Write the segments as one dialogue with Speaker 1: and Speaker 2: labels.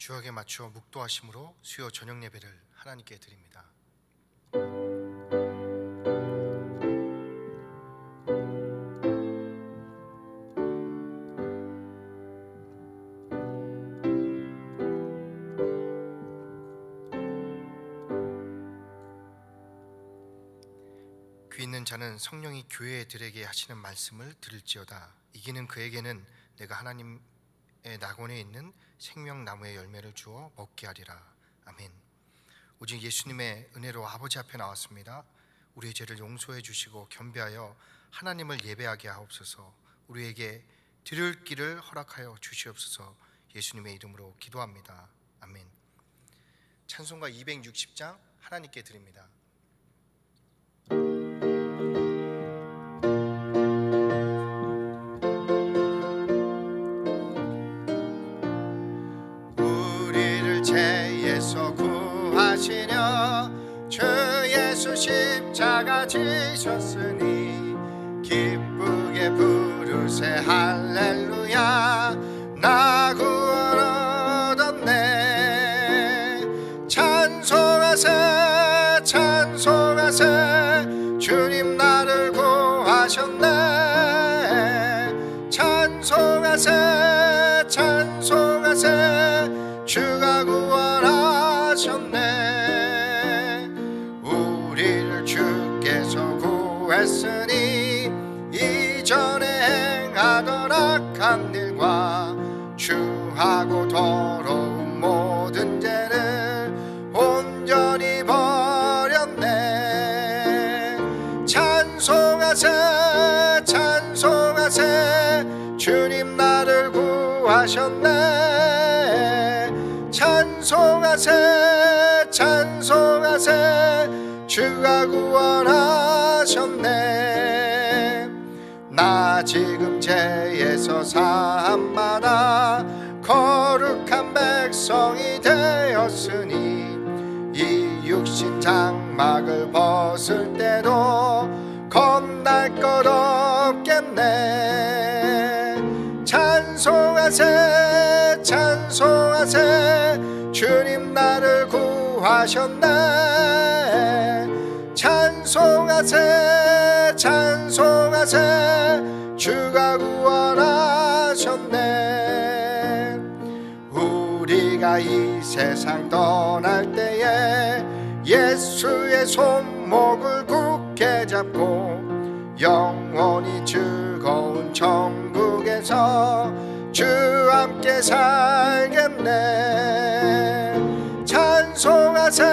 Speaker 1: 주역에 맞추어 묵도하심으로 수요 저녁 예배를 하나님께 드립니다. 귀 있는 자는 성령이 교회들에게 하시는 말씀을 들을지어다. 이기는 그에게는 내가 하나님의 낙원에 있는 생명나무의 열매를 주어 먹게 하리라. 아멘. 오직 예수님의 은혜로 아버지 앞에 나왔습니다. 우리의 죄를 용서해 주시고 겸비하여 하나님을 예배하게 하옵소서. 우리에게 들을 길을 허락하여 주시옵소서. 예수님의 이름으로 기도합니다. 아멘. 찬송가 260장 하나님께 드립니다. 우리를 죄에서 구하시려 주 예수 십자가 지셨으니 기쁘게 부르세 할렐루야. 나 구원 얻었네. 찬송하세 찬송하세 주님 나를 구하셨네. 찬송하세 찬송하세 주가 구원하셨네. 우리를 주께서 구했으니 이전에 행하던 악한 일과 주하고 더러운 모든 죄를 온전히 버렸네. 찬송하세 찬송하세 주님 나를 구하셨네. 찬송하세 찬송하세 주가 구원하셨네. 나 지금 죄에서 사함받아 거룩한 백성이 되었으니 이 육신 장막을 벗을 때도 겁날 것 없겠네. 찬송하세 찬송하세 주님 나를 구하셨네. 찬송하세 찬송하세 주가 구원하셨네. 우리가 이 세상 떠날 때에 예수의 손목을 굳게 잡고 영원히 즐거운 천국에서 주 함께 살겠네. 찬송하세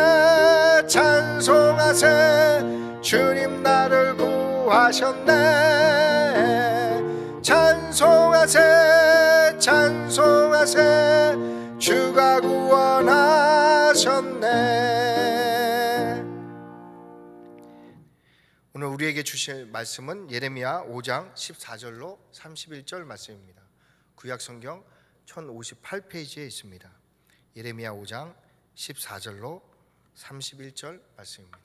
Speaker 1: 찬송하세 주님 나를 구하셨네. 찬송하세 찬송하세 주가 구원하셨네. 오늘 우리에게 주실 말씀은 예레미야 5장 14절로 31절 말씀입니다. 구약성경 1058페이지에 있습니다. 예레미야 5장 14절로 31절 말씀입니다.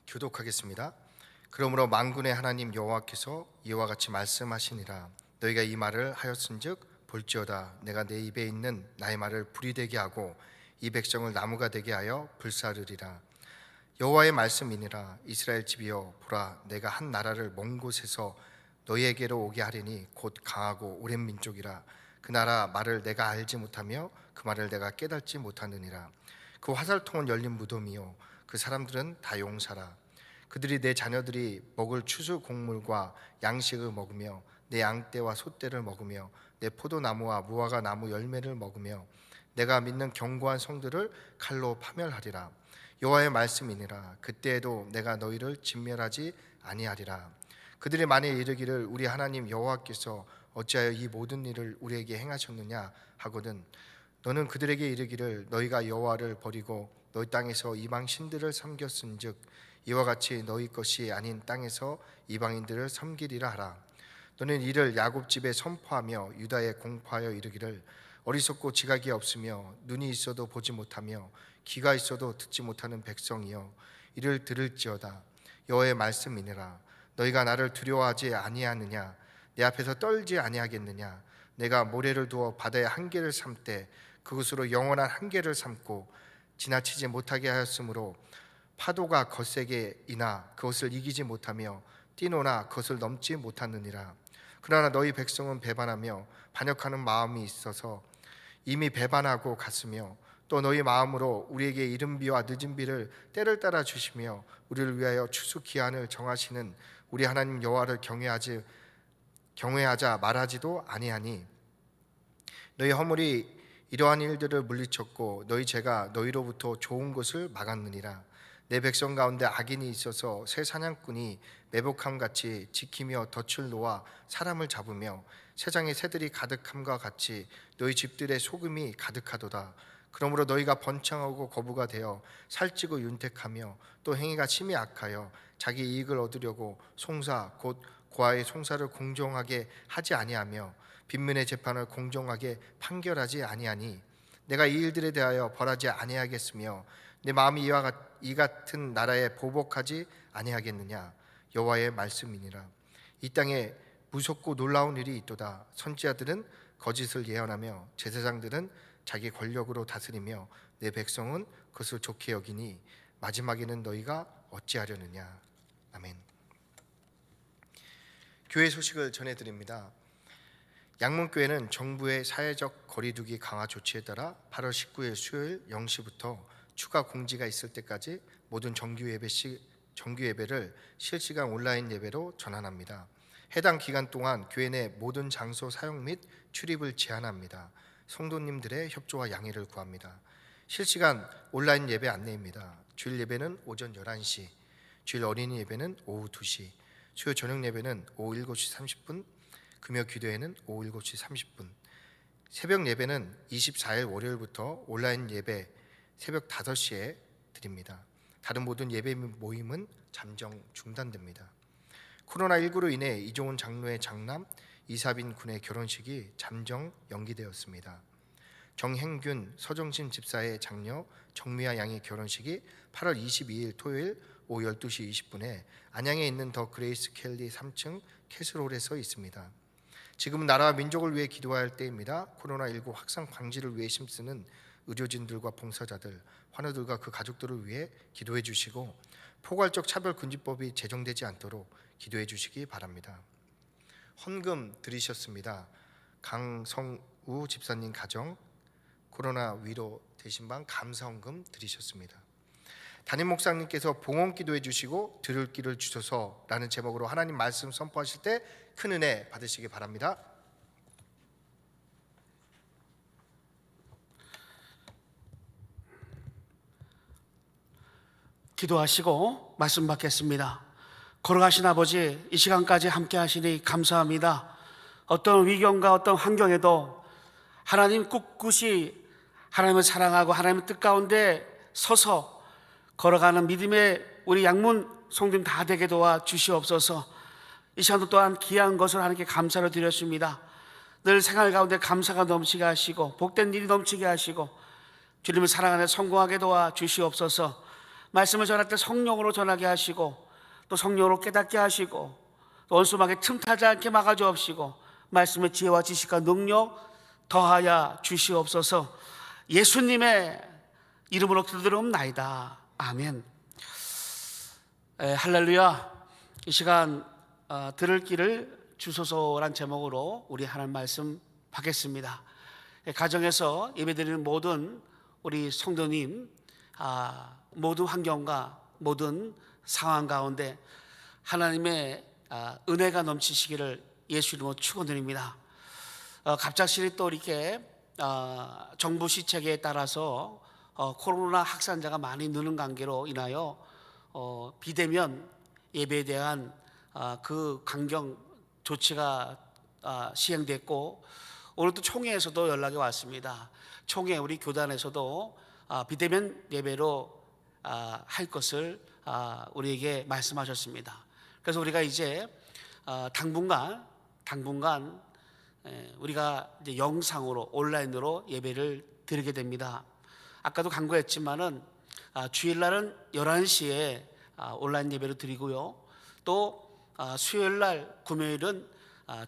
Speaker 1: 교독하겠습니다. 그러므로 만군의 하나님 여호와께서 이와 같이 말씀하시니라. 너희가 이 말을 하였은즉 볼지어다 내가 내 입에 있는 나의 말을 불이 되게 하고 이 백성을 나무가 되게 하여 불사르리라. 여호와의 말씀이니라. 이스라엘 집이여 보라 내가 한 나라를 먼 곳에서 너희에게로 오게 하리니 곧 강하고 오랜 민족이라. 그 나라 말을 내가 알지 못하며 그 말을 내가 깨닫지 못하느니라. 그 화살통은 열린 무덤이요 그 사람들은 다 용사라. 그들이 내 자녀들이 먹을 추수 곡물과 양식을 먹으며 내 양떼와 소떼를 먹으며 내 포도나무와 무화과 나무 열매를 먹으며 내가 믿는 견고한 성들을 칼로 파멸하리라. 여호와의 말씀이니라. 그때에도 내가 너희를 진멸하지 아니하리라. 그들이 만일 이르기를 우리 하나님 여호와께서 어찌하여 이 모든 일을 우리에게 행하셨느냐 하거든 너는 그들에게 이르기를 너희가 여호와를 버리고 너희 땅에서 이방 신들을 섬겼은즉 이와 같이 너희 것이 아닌 땅에서 이방인들을 섬기리라 하라. 너는 이를 야곱 집에 선포하며 유다에 공포하여 이르기를 어리석고 지각이 없으며 눈이 있어도 보지 못하며 귀가 있어도 듣지 못하는 백성이여 이를 들을지어다. 여호와의 말씀이니라. 너희가 나를 두려워하지 아니하느냐 내 앞에서 떨지 아니하겠느냐 내가 모래를 두어 바다의 한계를 삼되 그것으로 영원한 한계를 삼고 지나치지 못하게 하였으므로 파도가 거세게 이나 그것을 이기지 못하며 뛰노나 그것을 넘지 못하느니라. 그러나 너희 백성은 배반하며 반역하는 마음이 있어서 이미 배반하고 갔으며 또 너희 마음으로 우리에게 이른 비와 늦은 비를 때를 따라 주시며 우리를 위하여 추수 기한을 정하시는 우리 하나님 여호와를 경외하자 말하지도 아니하니 너희 허물이 이러한 일들을 물리쳤고 너희 죄가 너희로부터 좋은 것을 막았느니라. 내 백성 가운데 악인이 있어서 새 사냥꾼이 매복함 같이 지키며 덫을 놓아 사람을 잡으며 세상에 새들이 가득함과 같이 너희 집들의 소금이 가득하도다. 그러므로 너희가 번창하고 거부가 되어 살찌고 윤택하며 또 행위가 심히 악하여 자기 이익을 얻으려고 송사 곧 고아의 송사를 공정하게 하지 아니하며 빈민의 재판을 공정하게 판결하지 아니하니 내가 이 일들에 대하여 벌하지 아니하겠으며 내 마음이 이 같은 나라에 보복하지 아니하겠느냐. 여호와의 말씀이니라. 이 땅에 무섭고 놀라운 일이 있도다. 선지자들은 거짓을 예언하며 제사장들은 자기 권력으로 다스리며 내 백성은 그것을 좋게 여기니 마지막에는 너희가 어찌하려느냐. 아멘. 교회 소식을 전해드립니다. 양문교회는 정부의 사회적 거리두기 강화 조치에 따라 8월 19일 수요일 0시부터 추가 공지가 있을 때까지 모든 정규 예배를 실시간 온라인 예배로 전환합니다. 해당 기간 동안 교회 내 모든 장소 사용 및 출입을 제한합니다. 성도님들의 협조와 양해를 구합니다. 실시간 온라인 예배 안내입니다. 주일 예배는 오전 11시, 주일 어린이 예배는 오후 2시, 수요 저녁 예배는 오후 7시 30분, 금요 기도회는 오후 7시 30분, 새벽 예배는 24일 월요일부터 온라인 예배 새벽 5시에 드립니다. 다른 모든 예배 모임은 잠정 중단됩니다. 코로나19로 인해 이종훈 장로의 장남 이사빈 군의 결혼식이 잠정 연기되었습니다. 정행균 서정신 집사의 장녀 정미아 양의 결혼식이 8월 22일 토요일 오후 12시 20분에 안양에 있는 더 그레이스 켈리 3층 캐슬홀에서 있습니다. 지금은 나라와 민족을 위해 기도할 때입니다. 코로나19 확산 방지를 위해 힘쓰는 의료진들과 봉사자들, 환우들과 그 가족들을 위해 기도해 주시고 포괄적 차별금지법이 제정되지 않도록 기도해 주시기 바랍니다. 헌금 드리셨습니다. 강성우 집사님 가정 코로나 위로 대신방 감사헌금 드리셨습니다. 담임 목사님께서 봉헌 기도해 주시고 들을 길을 주소서라는 제목으로 하나님 말씀 선포하실 때 큰 은혜 받으시기 바랍니다.
Speaker 2: 기도하시고 말씀 받겠습니다. 걸어가신 아버지, 이 시간까지 함께 하시니 감사합니다. 어떤 위경과 어떤 환경에도 하나님 꿋꿋이 하나님을 사랑하고 하나님의 뜻 가운데 서서 걸어가는 믿음의 우리 양문 성도님 다 되게 도와 주시옵소서. 이 시간도 또한 귀한 것을 하나님께 감사를 드렸습니다. 늘 생활 가운데 감사가 넘치게 하시고 복된 일이 넘치게 하시고 주님을 사랑하는 성공하게 도와 주시옵소서. 말씀을 전할 때 성령으로 전하게 하시고 또 성령으로 깨닫게 하시고 또 원수막에 틈타지 않게 막아주옵시고 말씀의 지혜와 지식과 능력 더하여 주시옵소서. 예수님의 이름으로 기도드리옵나이다. 아멘. 할렐루야. 이 시간 들을 길을 주소서란 제목으로 우리 하나님 말씀 받겠습니다. 가정에서 예배드리는 모든 우리 성도님, 모든 환경과 모든 상황 가운데 하나님의 은혜가 넘치시기를 예수 이름으로 축원드립니다. 갑작스레 또 이렇게 정부 시책에 따라서 코로나 확산자가 많이 느는 관계로 인하여 비대면 예배에 대한 그 강경 조치가 시행됐고 오늘 또 총회에서도 연락이 왔습니다. 총회 우리 교단에서도 비대면 예배로 할 것을 우리에게 말씀하셨습니다. 그래서 우리가 이제 당분간 우리가 이제 영상으로 온라인으로 예배를 드리게 됩니다. 아까도 강조했지만은 주일날은 11시에 온라인 예배를 드리고요. 또 수요일날 금요일은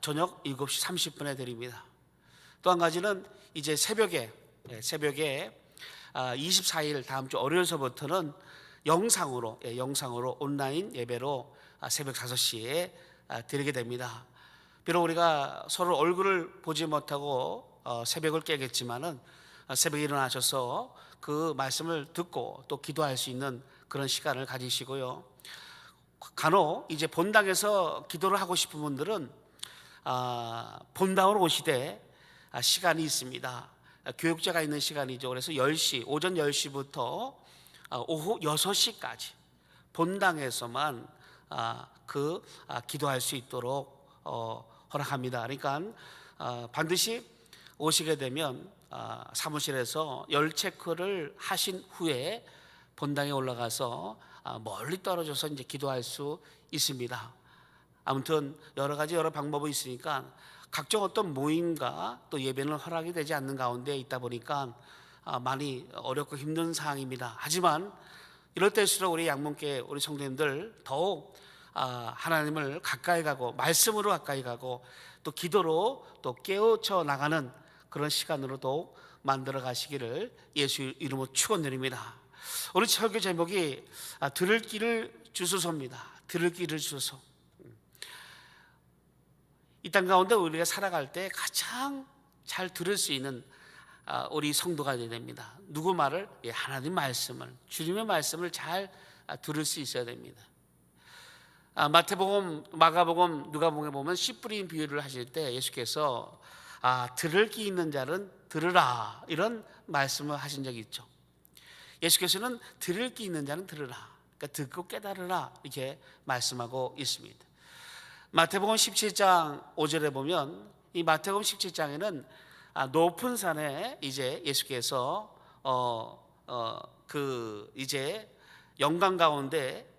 Speaker 2: 저녁 7시 30분에 드립니다. 또 한 가지는 이제 새벽에 24일 다음 주 월요일서부터는 영상으로 온라인 예배로 새벽 5시에 드리게 됩니다. 비록 우리가 서로 얼굴을 보지 못하고 새벽을 깨겠지만은 새벽에 일어나셔서 그 말씀을 듣고 또 기도할 수 있는 그런 시간을 가지시고요. 간혹 이제 본당에서 기도를 하고 싶은 분들은 본당으로 오시되 시간이 있습니다. 교육제가 있는 시간이죠. 그래서 오전 10시부터 오후 6시까지 본당에서만 기도할 수 있도록 허락합니다. 그러니까 반드시 오시게 되면 사무실에서 열 체크를 하신 후에 본당에 올라가서 멀리 떨어져서 이제 기도할 수 있습니다. 아무튼 여러 방법이 있으니까 각종 어떤 모임과 또 예배는 허락이 되지 않는 가운데 있다 보니까 많이 어렵고 힘든 상황입니다. 하지만 이럴 때일수록 우리 양문교회 우리 성도님들 더욱 하나님을 가까이 가고 말씀으로 가까이 가고 또 기도로 또 깨우쳐 나가는 그런 시간으로 더욱 만들어 가시기를 예수 이름으로 축원드립니다. 오늘 설교 제목이 들을 길을 주소서입니다. 들을 길을 주소서. 이 땅 가운데 우리가 살아갈 때 가장 잘 들을 수 있는 우리 성도가 되어야 됩니다. 누구 말을? 하나님 말씀을, 주님의 말씀을 잘 들을 수 있어야 됩니다. 마태복음, 마가복음, 누가복음에 보면 씨 뿌린 비유를 하실 때 예수께서 들을 귀 있는 자는 들으라 이런 말씀을 하신 적이 있죠. 예수께서는 들을 귀 있는 자는 들으라, 그러니까 듣고 깨달으라 이렇게 말씀하고 있습니다. 마태복음 17장 5절에 보면 이 마태복음 17장에는 높은 산에 이제 예수께서 이제 영광 가운데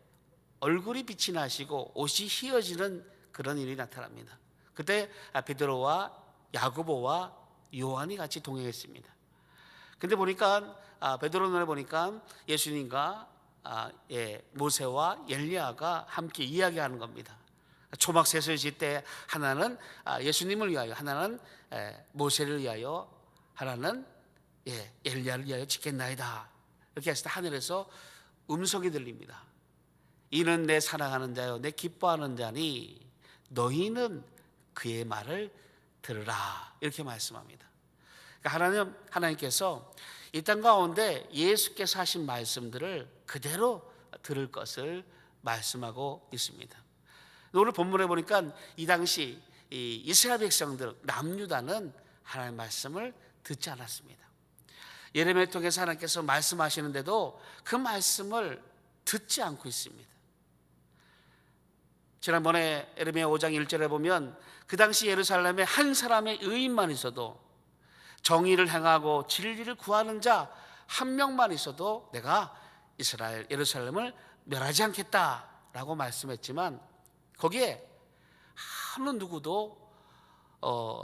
Speaker 2: 얼굴이 빛이 나시고 옷이 휘어지는 그런 일이 나타납니다. 그때 베드로와 야고보와 요한이 같이 동행했습니다. 근데 보니까 베드로 눈에 보니까 예수님과 모세와 엘리야가 함께 이야기하는 겁니다. 초막셋을 질 때 하나는 예수님을 위하여, 하나는 모세를 위하여, 하나는 엘리야를 위하여 짓겠나이다. 이렇게 했을 때 하늘에서 음성이 들립니다. 이는 내 사랑하는 자요 내 기뻐하는 자니 너희는 그의 말을 들으라 이렇게 말씀합니다. 그러니까 하나님께서 이 땅 가운데 예수께서 하신 말씀들을 그대로 들을 것을 말씀하고 있습니다. 오늘 본문에 보니까 이 당시 이스라엘 백성들 남유다는 하나님의 말씀을 듣지 않았습니다. 예레미야를 통해서 하나님께서 말씀하시는데도 그 말씀을 듣지 않고 있습니다. 지난번에 예레미야 5장 1절에 보면 그 당시 예루살렘에 한 사람의 의인만 있어도 정의를 행하고 진리를 구하는 자 한 명만 있어도 내가 예루살렘을 멸하지 않겠다라고 말씀했지만 거기에 아무 누구도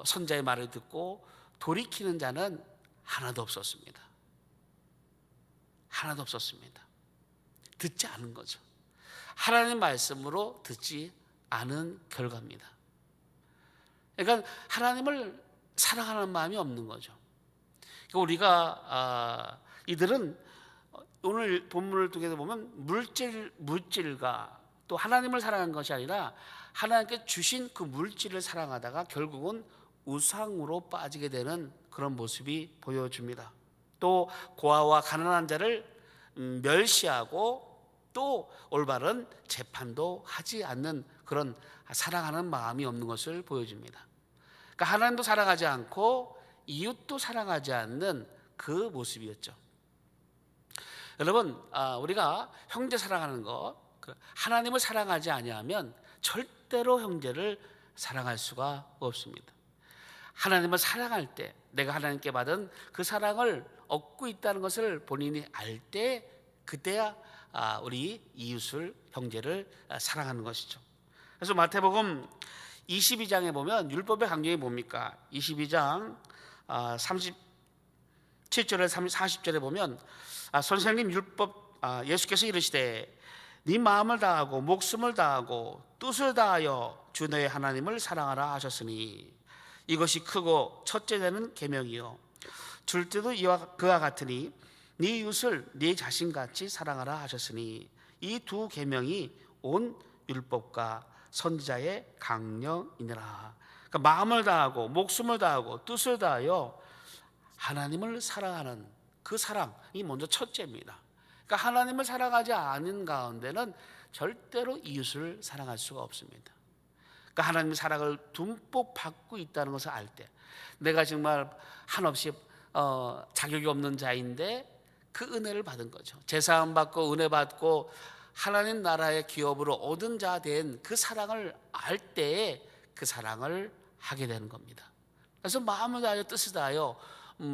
Speaker 2: 선자의 말을 듣고 돌이키는 자는 하나도 없었습니다. 하나도 없었습니다. 듣지 않은 거죠. 하나님의 말씀으로 듣지 않은 결과입니다. 그러니까 하나님을 사랑하는 마음이 없는 거죠. 그러니까 우리가 이들은 오늘 본문을 통해서 보면 물질과 또 하나님을 사랑한 것이 아니라 하나님께 주신 그 물질을 사랑하다가 결국은 우상으로 빠지게 되는 그런 모습이 보여줍니다. 또 고아와 가난한 자를 멸시하고 또 올바른 재판도 하지 않는 그런 사랑하는 마음이 없는 것을 보여줍니다. 그러니까 하나님도 사랑하지 않고 이웃도 사랑하지 않는 그 모습이었죠. 여러분, 우리가 형제 사랑하는 것, 하나님을 사랑하지 아니하면 절대로 형제를 사랑할 수가 없습니다. 하나님을 사랑할 때 내가 하나님께 받은 그 사랑을 얻고 있다는 것을 본인이 알 때 그때야 우리 이웃을 형제를 사랑하는 것이죠. 그래서 마태복음 22장에 보면 율법의 강령이 뭡니까? 22장 37절에 40절에 보면 선생님 율법 예수께서 이르시되 네 마음을 다하고 목숨을 다하고 뜻을 다하여 주 너의 하나님을 사랑하라 하셨으니 이것이 크고 첫째 되는 계명이요 줄 때도 이와 그와 같으니 네 이웃을 네 자신같이 사랑하라 하셨으니 이 두 계명이 온 율법과 선지자의 강령이니라. 그러니까 마음을 다하고 목숨을 다하고 뜻을 다하여 하나님을 사랑하는 그 사랑이 먼저 첫째입니다. 그러니까 하나님을 사랑하지 않은 가운데는 절대로 이웃을 사랑할 수가 없습니다. 그러니까 하나님의 사랑을 듬뿍 받고 있다는 것을 알 때, 내가 정말 한없이 자격이 없는 자인데 그 은혜를 받은 거죠. 제사함 받고 은혜 받고 하나님 나라의 기업으로 얻은 자 된 그 사랑을 알 때에 그 사랑을 하게 되는 겁니다. 그래서 마음을 다하여 뜻을 다하여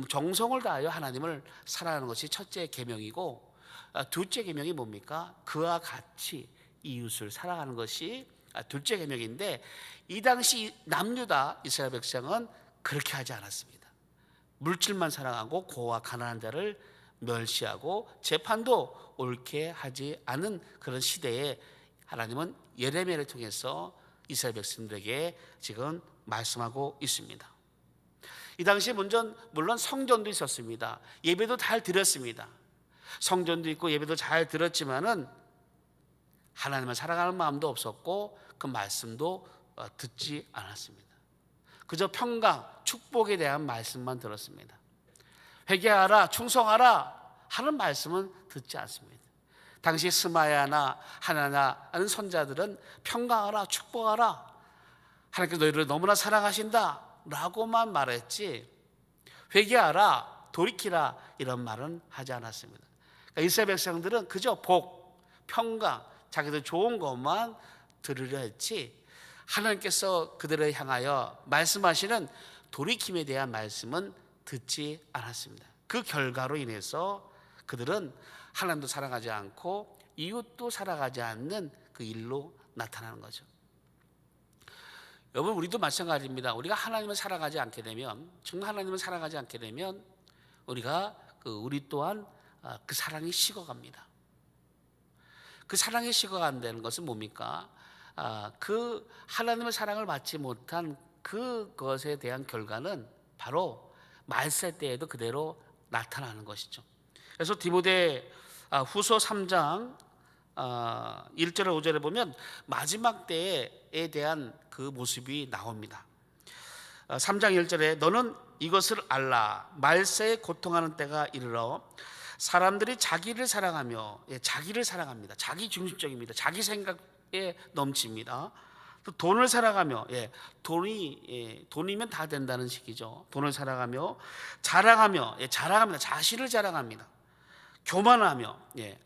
Speaker 2: 정성을 다하여 하나님을 사랑하는 것이 첫째 계명이고, 둘째 계명이 뭡니까? 그와 같이 이웃을 사랑하는 것이 둘째 계명인데, 이 당시 남유다 이스라엘 백성은 그렇게 하지 않았습니다. 물질만 사랑하고 고와 가난한 자를 멸시하고 재판도 옳게 하지 않은 그런 시대에 하나님은 예레미야를 통해서 이스라엘 백성들에게 지금 말씀하고 있습니다. 이 당시에 물론 성전도 있었습니다. 예배도 잘 드렸습니다. 성전도 있고 예배도 잘 드렸지만은 하나님을 사랑하는 마음도 없었고 그 말씀도 듣지 않았습니다. 그저 평강, 축복에 대한 말씀만 들었습니다. 회개하라, 충성하라 하는 말씀은 듣지 않습니다. 당시 스마야나 하나나 하는 선자들은 평강하라, 축복하라, 하나님께서 너희를 너무나 사랑하신다 라고만 말했지 회개하라, 돌이키라 이런 말은 하지 않았습니다. 그러니까 이스라엘 백성들은 그저 복, 평강, 자기들 좋은 것만 들으려 했지 하나님께서 그들을 향하여 말씀하시는 돌이킴에 대한 말씀은 듣지 않았습니다. 그 결과로 인해서 그들은 하나님도 사랑하지 않고 이웃도 사랑하지 않는 그 일로 나타나는 거죠. 여러분, 우리도 마찬가지입니다. 우리가 하나님을 사랑하지 않게 되면, 정말 하나님을 사랑하지 않게 되면 우리 또한 그 사랑이 식어갑니다. 그 사랑이 식어간다는 것은 뭡니까? 그 하나님의 사랑을 받지 못한 그것에 대한 결과는 바로 말세 때에도 그대로 나타나는 것이죠. 그래서 디모데 후서 3장 1절에 5절에 보면 마지막 때에 대한 그 모습이 나옵니다. 3장 1절에 너는 이것을 알라 말세에 고통하는 때가 이르러 사람들이 자기를 사랑하며, 자기를 사랑합니다. 자기 중심적입니다. 자기 생각에 넘칩니다. 또 돈을 사랑하며, 돈이면 다 된다는 식이죠. 돈을 사랑하며 자랑하며, 자랑합니다. 자신을 자랑합니다. 교만하며,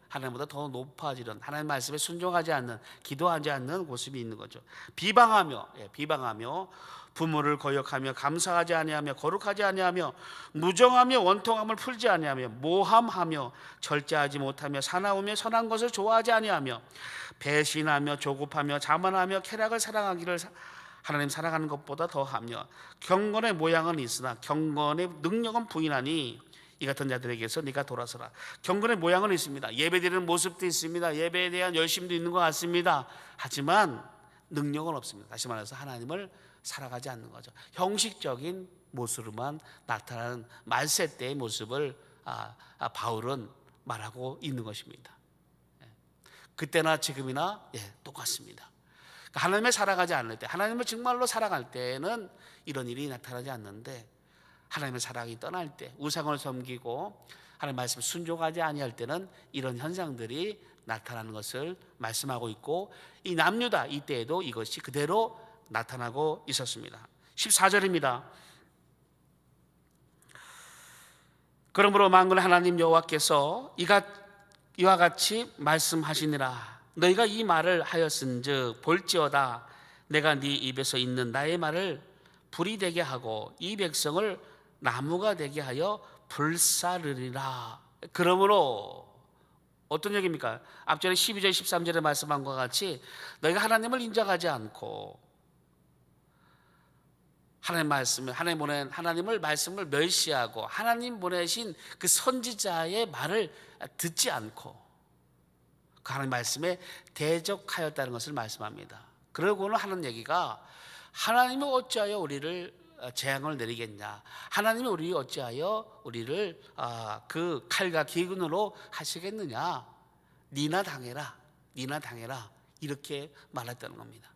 Speaker 2: 하나님보다 더 높아지는, 하나님 말씀에 순종하지 않는, 기도하지 않는 모습이 있는 거죠. 비방하며, 비방하며 부모를 거역하며 감사하지 아니하며 거룩하지 아니하며 무정하며 원통함을 풀지 아니하며 모함하며 절제하지 못하며 사나우며 선한 것을 좋아하지 아니하며 배신하며 조급하며 자만하며 쾌락을 사랑하기를 하나님 사랑하는 것보다 더하며 경건의 모양은 있으나 경건의 능력은 부인하니 이 같은 자들에게서 네가 돌아서라. 경건의 모양은 있습니다. 예배드리는 모습도 있습니다. 예배에 대한 열심도 있는 것 같습니다. 하지만 능력은 없습니다. 다시 말해서 하나님을 살아가지 않는 거죠. 형식적인 모습으로만 나타나는 말세 때의 모습을 바울은 말하고 있는 것입니다. 그때나 지금이나 똑같습니다. 그러니까 하나님을 살아가지 않을 때, 하나님을 정말로 살아갈 때는 이런 일이 나타나지 않는데 하나님의 사랑이 떠날 때, 우상을 섬기고 하나님 말씀 순종하지 아니할 때는 이런 현상들이 나타나는 것을 말씀하고 있고, 이 남유다 이때에도 이것이 그대로 나타나고 있었습니다. 14절입니다. 그러므로 만군의 하나님 여호와께서 이와 같이 말씀하시니라. 너희가 이 말을 하였은즉 볼지어다 내가 네 입에서 있는 나의 말을 불이 되게 하고 이 백성을 나무가 되게 하여 불사르리라. 그러므로 어떤 얘기입니까? 앞전에 12절 13절에 말씀한 것과 같이 너희가 하나님을 인정하지 않고 하나님을 말씀을 멸시하고 하나님 보내신 그 선지자의 말을 듣지 않고 그 하나님 말씀에 대적하였다는 것을 말씀합니다. 그러고는 하는 얘기가 하나님은 어찌하여 우리를 재앙을 내리겠냐? 하나님이 우리 어찌하여 우리를 그 칼과 기근으로 하시겠느냐? 니나 당해라, 니나 당해라, 이렇게 말했다는 겁니다.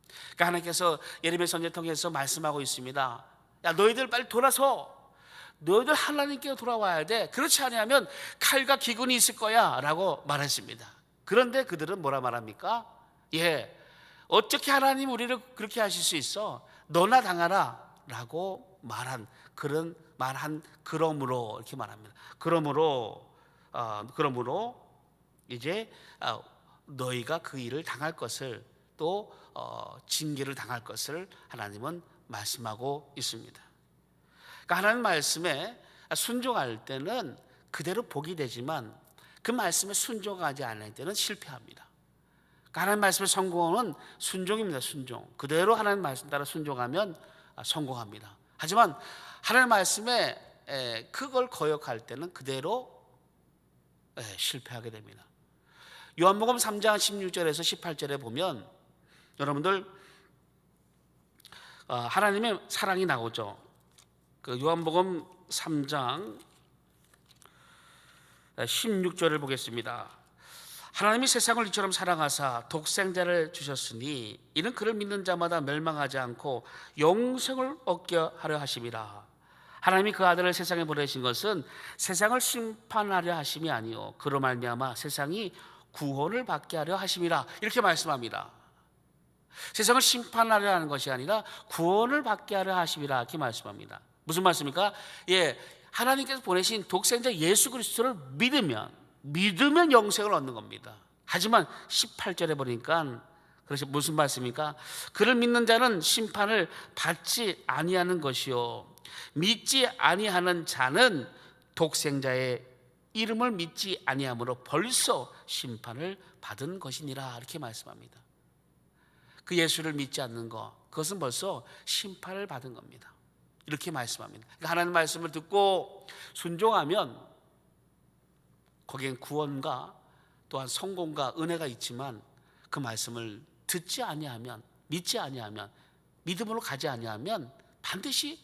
Speaker 2: 그러니까 하나님께서 예레미야 선지자 통해서 말씀하고 있습니다. 야, 너희들 빨리 돌아서, 너희들 하나님께 돌아와야 돼. 그렇지 않으면 칼과 기근이 있을 거야 라고 말했습니다. 그런데 그들은 뭐라 말합니까? 어떻게 하나님 우리를 그렇게 하실 수 있어? 너나 당하라 라고 말한 그러므로 이렇게 말합니다. 그러므로 이제 너희가 그 일을 당할 것을, 또 징계를 당할 것을 하나님은 말씀하고 있습니다. 그러니까 하나님 말씀에 순종할 때는 그대로 복이 되지만 그 말씀에 순종하지 않을 때는 실패합니다. 그러니까 하나님 말씀의 성공은 순종입니다. 순종. 그대로 하나님 말씀 따라 순종하면 성공합니다. 하지만 하나님 말씀에 그걸 거역할 때는 그대로 실패하게 됩니다. 요한복음 3장 16절에서 18절에 보면 여러분들 하나님의 사랑이 나오죠. 그 요한복음 3장 16절을 보겠습니다. 하나님이 세상을 이처럼 사랑하사 독생자를 주셨으니 이는 그를 믿는 자마다 멸망하지 않고 영생을 얻게 하려 하심이라. 하나님이 그 아들을 세상에 보내신 것은 세상을 심판하려 하심이 아니요 그로 말미암아 세상이 구원을 받게 하려 하심이라. 이렇게 말씀합니다. 세상을 심판하려 하는 것이 아니라 구원을 받게 하려 하심이라. 이렇게 말씀합니다. 무슨 말씀입니까? 하나님께서 보내신 독생자 예수 그리스도를 믿으면 영생을 얻는 겁니다. 하지만 18절에 보니까 그래서 무슨 말씀입니까? 그를 믿는 자는 심판을 받지 아니하는 것이요 믿지 아니하는 자는 독생자의 이름을 믿지 아니함으로 벌써 심판을 받은 것이니라. 이렇게 말씀합니다. 그 예수를 믿지 않는 것, 그것은 벌써 심판을 받은 겁니다. 이렇게 말씀합니다. 그러니까 하나님 말씀을 듣고 순종하면 거기엔 구원과 또한 성공과 은혜가 있지만 그 말씀을 듣지 아니하면, 믿지 아니하면, 믿음으로 가지 아니하면 반드시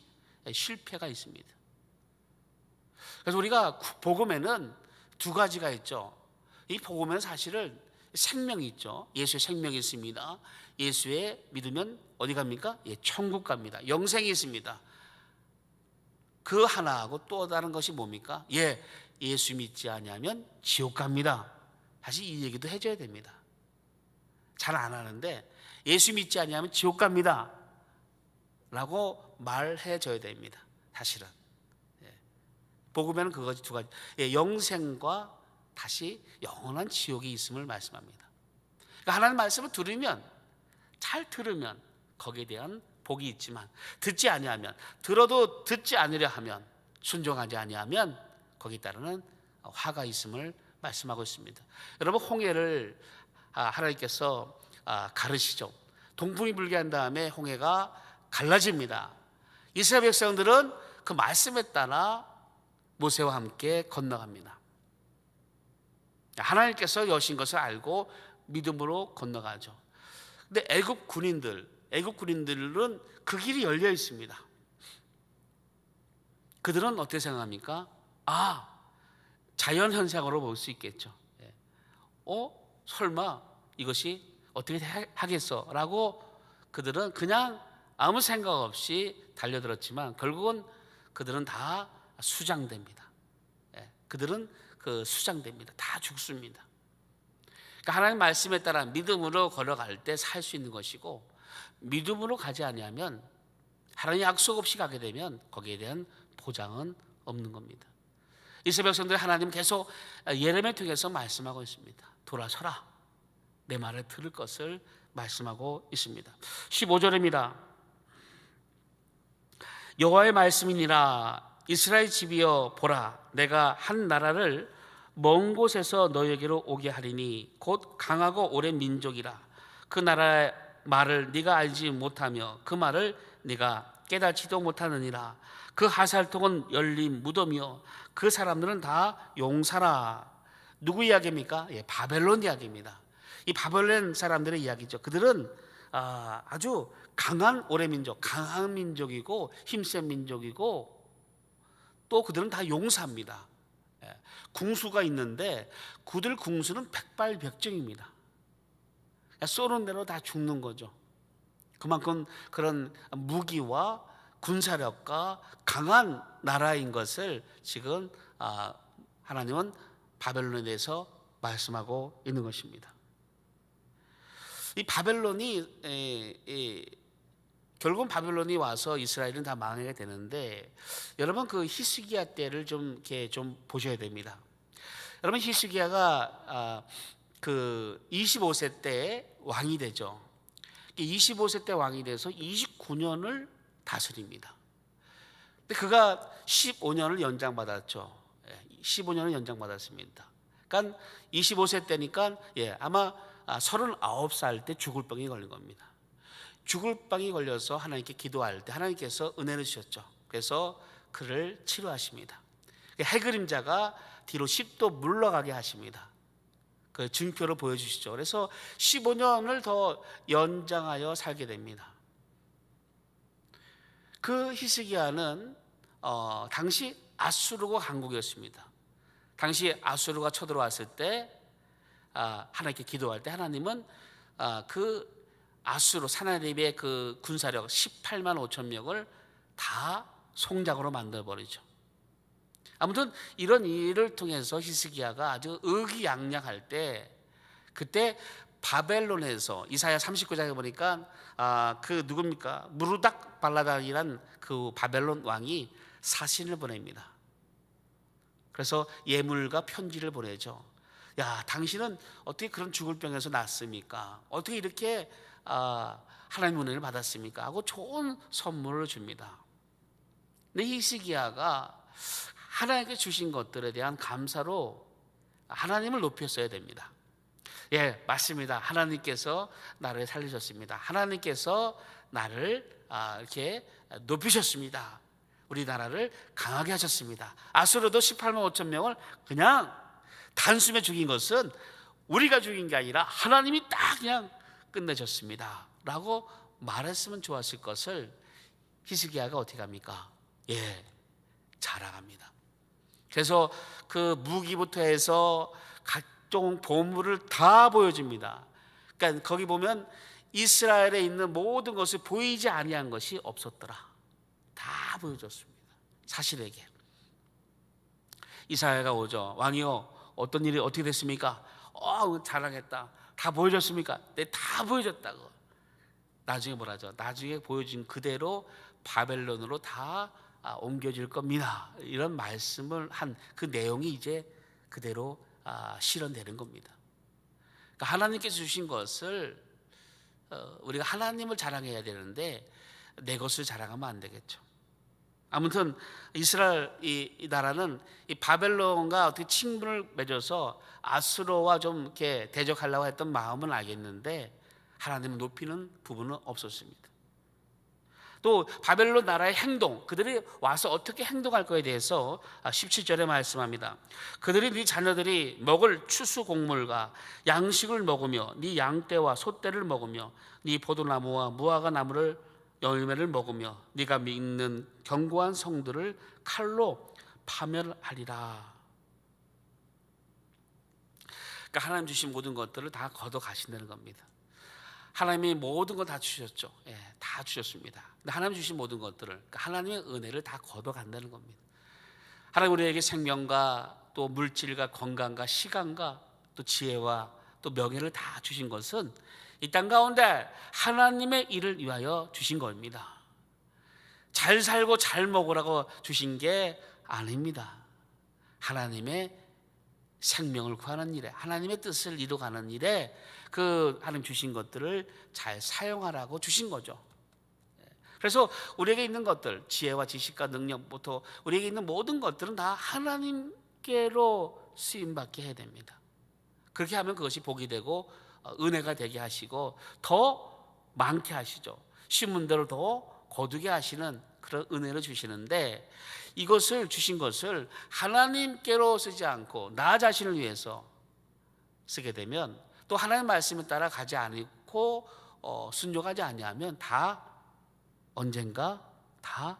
Speaker 2: 실패가 있습니다. 그래서 우리가 복음에는 두 가지가 있죠. 이 복음에는 사실은 생명이 있죠. 예수의 생명이 있습니다. 예수의 믿으면 어디 갑니까? 천국 갑니다. 영생이 있습니다. 그 하나하고 또 다른 것이 뭡니까? 예수 믿지 아니하면 지옥 갑니다. 다시 이 얘기도 해줘야 됩니다. 잘 안 하는데 예수 믿지 아니하면 지옥 갑니다 라고 말해줘야 됩니다. 사실은 복음에는 그것이 두 가지, 영생과 다시 영원한 지옥이 있음을 말씀합니다. 그러니까 하나님 말씀을 잘 들으면 거기에 대한 복이 있지만 듣지 아니하면, 들어도 듣지 않으려 하면, 순종하지 아니하면 거기에 따르는 화가 있음을 말씀하고 있습니다. 여러분, 홍해를 하나님께서 가르시죠. 동풍이 불게 한 다음에 홍해가 갈라집니다. 이스라엘 백성들은 그 말씀에 따라 모세와 함께 건너갑니다. 하나님께서 여신 것을 알고 믿음으로 건너가죠. 근데 애굽 군인들은 그 길이 열려 있습니다. 그들은 어떻게 생각합니까? 자연 현상으로 볼 수 있겠죠. 설마 이것이 어떻게 하겠어? 라고 그들은 그냥 아무 생각 없이 달려들었지만 결국은 그들은 다 수장됩니다. 그들은 수장됩니다. 다 죽습니다. 그러니까 하나님 말씀에 따라 믿음으로 걸어갈 때 살 수 있는 것이고, 믿음으로 가지 아니하면, 하나님 약속 없이 가게 되면 거기에 대한 보장은 없는 겁니다. 이스라엘 백성들 하나님 계속 예레미야 통해서 말씀하고 있습니다. 돌아서라, 내 말을 들을 것을 말씀하고 있습니다. 15절입니다. 여호와의 말씀이니라. 이스라엘 집이여 보라, 내가 한 나라를 먼 곳에서 너에게로 오게 하리니 곧 강하고 오랜 민족이라. 그 나라의 말을 네가 알지 못하며 그 말을 네가 깨닫지도 못하느니라. 그 하살통은 열린 무덤이요 그 사람들은 다 용사라. 누구 이야기입니까? 바벨론 이야기입니다. 이 바벨론 사람들의 이야기죠. 그들은 아주 강한 오래 민족, 강한 민족이고 힘센 민족이고 또 그들은 다 용사입니다. 궁수가 있는데 그들 궁수는 백발백중입니다. 쏘는 대로 다 죽는 거죠. 그만큼 그런 무기와 군사력과 강한 나라인 것을 지금 하나님은 바벨론에 대해서 말씀하고 있는 것입니다. 이 바벨론이 결국은 바벨론이 와서 이스라엘은 다 망하게 되는데, 여러분 그 히스기야 때를 좀 이렇게 좀 보셔야 됩니다. 여러분 히스기야가 그 25세 때 왕이 되죠. 25세 때 왕이 돼서 29년을 다스립니다. 근데 그가 15년을 연장받았죠. 15년을 연장받았습니다. 그러니까 25세 때니까 아마 39살 때 죽을 병이 걸린 겁니다. 죽을 병이 걸려서 하나님께 기도할 때 하나님께서 은혜를 주셨죠. 그래서 그를 치료하십니다. 해그림자가 뒤로 10도 물러가게 하십니다. 그 증표를 보여주시죠. 그래서 15년을 더 연장하여 살게 됩니다. 그 히스기야는 당시 아수르가 강국이었습니다. 당시 아수르가 쳐들어왔을 때 하나님께 기도할 때 하나님은 그 아수르 사나립의 그 군사력 18만 5천 명을 다 송장으로 만들어버리죠. 아무튼 이런 일을 통해서 히스기야가 아주 의기양양할 때, 그때 바벨론에서 이사야 39장에 보니까 그 누굽니까? 무르닥 발라단이란 그 바벨론 왕이 사신을 보냅니다. 그래서 예물과 편지를 보내죠. 야, 당신은 어떻게 그런 죽을 병에서 났습니까? 어떻게 이렇게 하나님 은혜를 받았습니까? 하고 좋은 선물을 줍니다. 근데 히스기야가 하나님께 주신 것들에 대한 감사로 하나님을 높였어야 됩니다. 맞습니다. 하나님께서 나를 살리셨습니다. 하나님께서 나를 이렇게 높이셨습니다. 우리나라를 강하게 하셨습니다. 아수르도 18만 5천 명을 그냥 단숨에 죽인 것은 우리가 죽인 게 아니라 하나님이 딱 그냥 끝내셨습니다 라고 말했으면 좋았을 것을 히스기야가 어떻게 합니까? 자랑합니다. 그래서 그 무기부터 해서 각종 보물을 다 보여줍니다. 그러니까 거기 보면 이스라엘에 있는 모든 것을 보이지 아니한 것이 없었더라. 다 보여줬습니다. 사실에게. 이사야가 오죠. 왕이요, 어떤 일이 어떻게 됐습니까? 자랑했다. 다 보여줬습니까? 네, 다 보여줬다고. 나중에 뭐라죠? 나중에 보여준 그대로 바벨론으로 다 옮겨질 겁니다. 이런 말씀을 한 그 내용이 이제 그대로 실현되는 겁니다. 그러니까 하나님께서 주신 것을 우리가 하나님을 자랑해야 되는데 내 것을 자랑하면 안 되겠죠. 아무튼 이스라엘 이 나라는 이 바벨론과 어떻게 친분을 맺어서 아수르와 좀 이렇게 대적하려고 했던 마음은 알겠는데 하나님을 높이는 부분은 없었습니다. 또 바벨론 나라의 행동, 그들이 와서 어떻게 행동할 거에 대해서 17절에 말씀합니다. 그들이 네 자녀들이 먹을 추수 곡물과 양식을 먹으며 네 양떼와 소떼를 먹으며 네 포도나무와 무화과 나무를 열매를 먹으며 네가 믿는 견고한 성들을 칼로 파멸하리라. 그러니까 하나님 주신 모든 것들을 다 걷어 가신다는 겁니다. 하나님이 모든 걸 다 주셨죠. 다 주셨습니다. 근데 하나님 주신 모든 것들을, 그러니까 하나님의 은혜를 다 걷어간다는 겁니다. 하나님 우리에게 생명과 또 물질과 건강과 시간과 또 지혜와 또 명예를 다 주신 것은 이 땅 가운데 하나님의 일을 위하여 주신 겁니다. 잘 살고 잘 먹으라고 주신 게 아닙니다. 하나님의 생명을 구하는 일에, 하나님의 뜻을 이루어가는 일에 그 하나님 주신 것들을 잘 사용하라고 주신 거죠. 그래서 우리에게 있는 것들, 지혜와 지식과 능력부터 우리에게 있는 모든 것들은 다 하나님께로 쓰임받게 해야 됩니다. 그렇게 하면 그것이 복이 되고 은혜가 되게 하시고 더 많게 하시죠. 심은 대로 더 거두게 하시는 그런 은혜를 주시는데, 이것을 주신 것을 하나님께로 쓰지 않고 나 자신을 위해서 쓰게 되면 또 하나님의 말씀에 따라 가지 않고 순종하지 아니하면 다 언젠가 다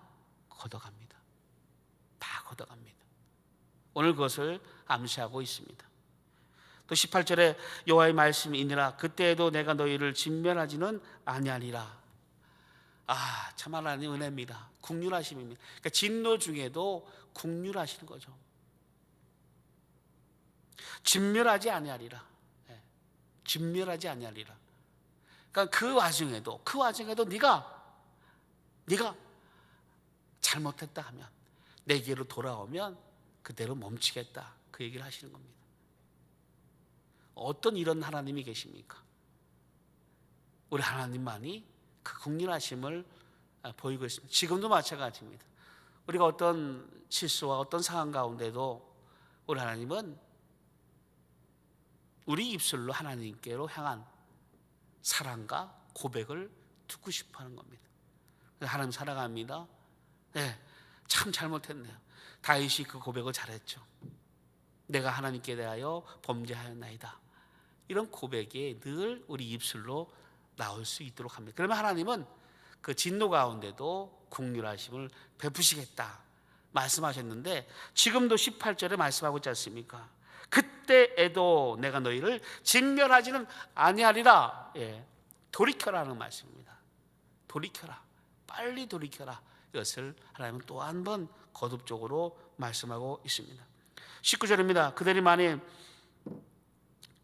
Speaker 2: 걷어갑니다. 다 걷어갑니다. 오늘 그것을 암시하고 있습니다. 또 18절에 여호와의 말씀이 있느라 그때에도 내가 너희를 진멸하지는 아니하리라. 참 하나님 은혜입니다. 국률하심입니다. 그러니까 진노 중에도 국률하시는 거죠. 진멸하지 아니하리라. 진멸하지 아니하리라. 그러니까 그 와중에도 네가 잘못했다 하면 내게로 돌아오면 그대로 멈추겠다. 그 얘기를 하시는 겁니다. 어떤 이런 하나님이 계십니까? 우리 하나님만이 그 국률하심을 보이고 있습니다. 지금도 마찬가지입니다. 우리가 어떤 실수와 어떤 상황 가운데도 우리 하나님은 우리 입술로 하나님께로 향한 사랑과 고백을 듣고 싶어 하는 겁니다. 하나님 사랑합니다. 참 잘못했네요. 다윗이 그 고백을 잘했죠. 내가 하나님께 대하여 범죄하였나이다. 이런 고백이 늘 우리 입술로 나올 수 있도록 합니다. 그러면 하나님은 그 진노 가운데도 긍휼하심을 베푸시겠다 말씀하셨는데, 지금도 18절에 말씀하고 있지 않습니까? 그때에도 내가 너희를 진멸하지는 아니하리라. 돌이켜라는 말씀입니다. 돌이켜라. 빨리 돌이켜라. 이것을 하나님은 또 한 번 거듭적으로 말씀하고 있습니다. 19절입니다. 그들이 만일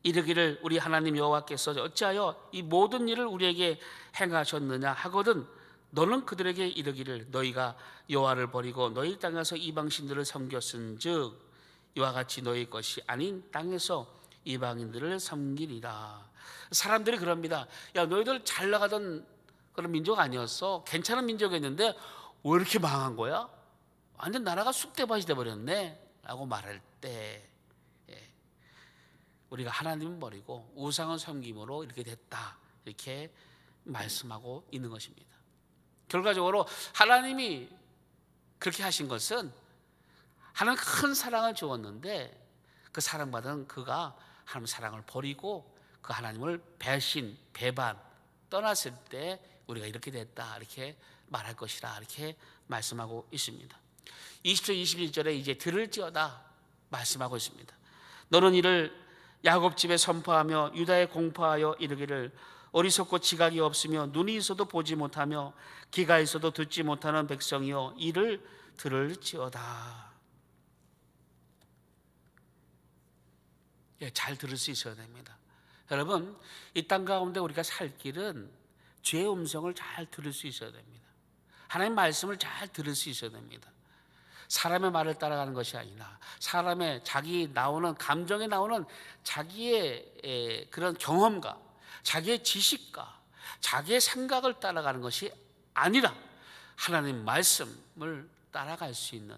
Speaker 2: 이르기를 우리 하나님 여호와께서 어찌하여 이 모든 일을 우리에게 행하셨느냐 하거든 너는 그들에게 이르기를 너희가 여호와를 버리고 너희 땅에서 이방신들을 섬겼은즉 이와 같이 너희 것이 아닌 땅에서 이방인들을 섬기리라. 사람들이 그럽니다. 야, 너희들 잘 나가던 그런 민족 아니었어? 괜찮은 민족이었는데 왜 이렇게 망한 거야? 완전 나라가 쑥대밭이 돼버렸네 라고 말할 때 우리가 하나님을 버리고 우상을 섬김으로 이렇게 됐다, 이렇게 말씀하고 있는 것입니다. 결과적으로 하나님이 그렇게 하신 것은 하나님 큰 사랑을 주었는데 그 사랑받은 그가 하나님 사랑을 버리고 그 하나님을 배반 떠났을 때 우리가 이렇게 됐다, 이렇게 말할 것이라, 이렇게 말씀하고 있습니다. 20절 21절에 이제 들을지어다 말씀하고 있습니다. 너는 이를 야곱 집에 선포하며 유다에 공포하여 이르기를 어리석고 지각이 없으며 눈이 있어도 보지 못하며 귀가 있어도 듣지 못하는 백성이여 이를 들을지어다. 잘 들을 수 있어야 됩니다. 여러분, 이 땅 가운데 우리가 살 길은 죄의 음성을 잘 들을 수 있어야 됩니다. 하나님 말씀을 잘 들을 수 있어야 됩니다. 사람의 말을 따라가는 것이 아니라 사람의 자기 나오는 감정에 나오는 자기의 그런 경험과 자기의 지식과 자기의 생각을 따라가는 것이 아니라 하나님 말씀을 따라갈 수 있는,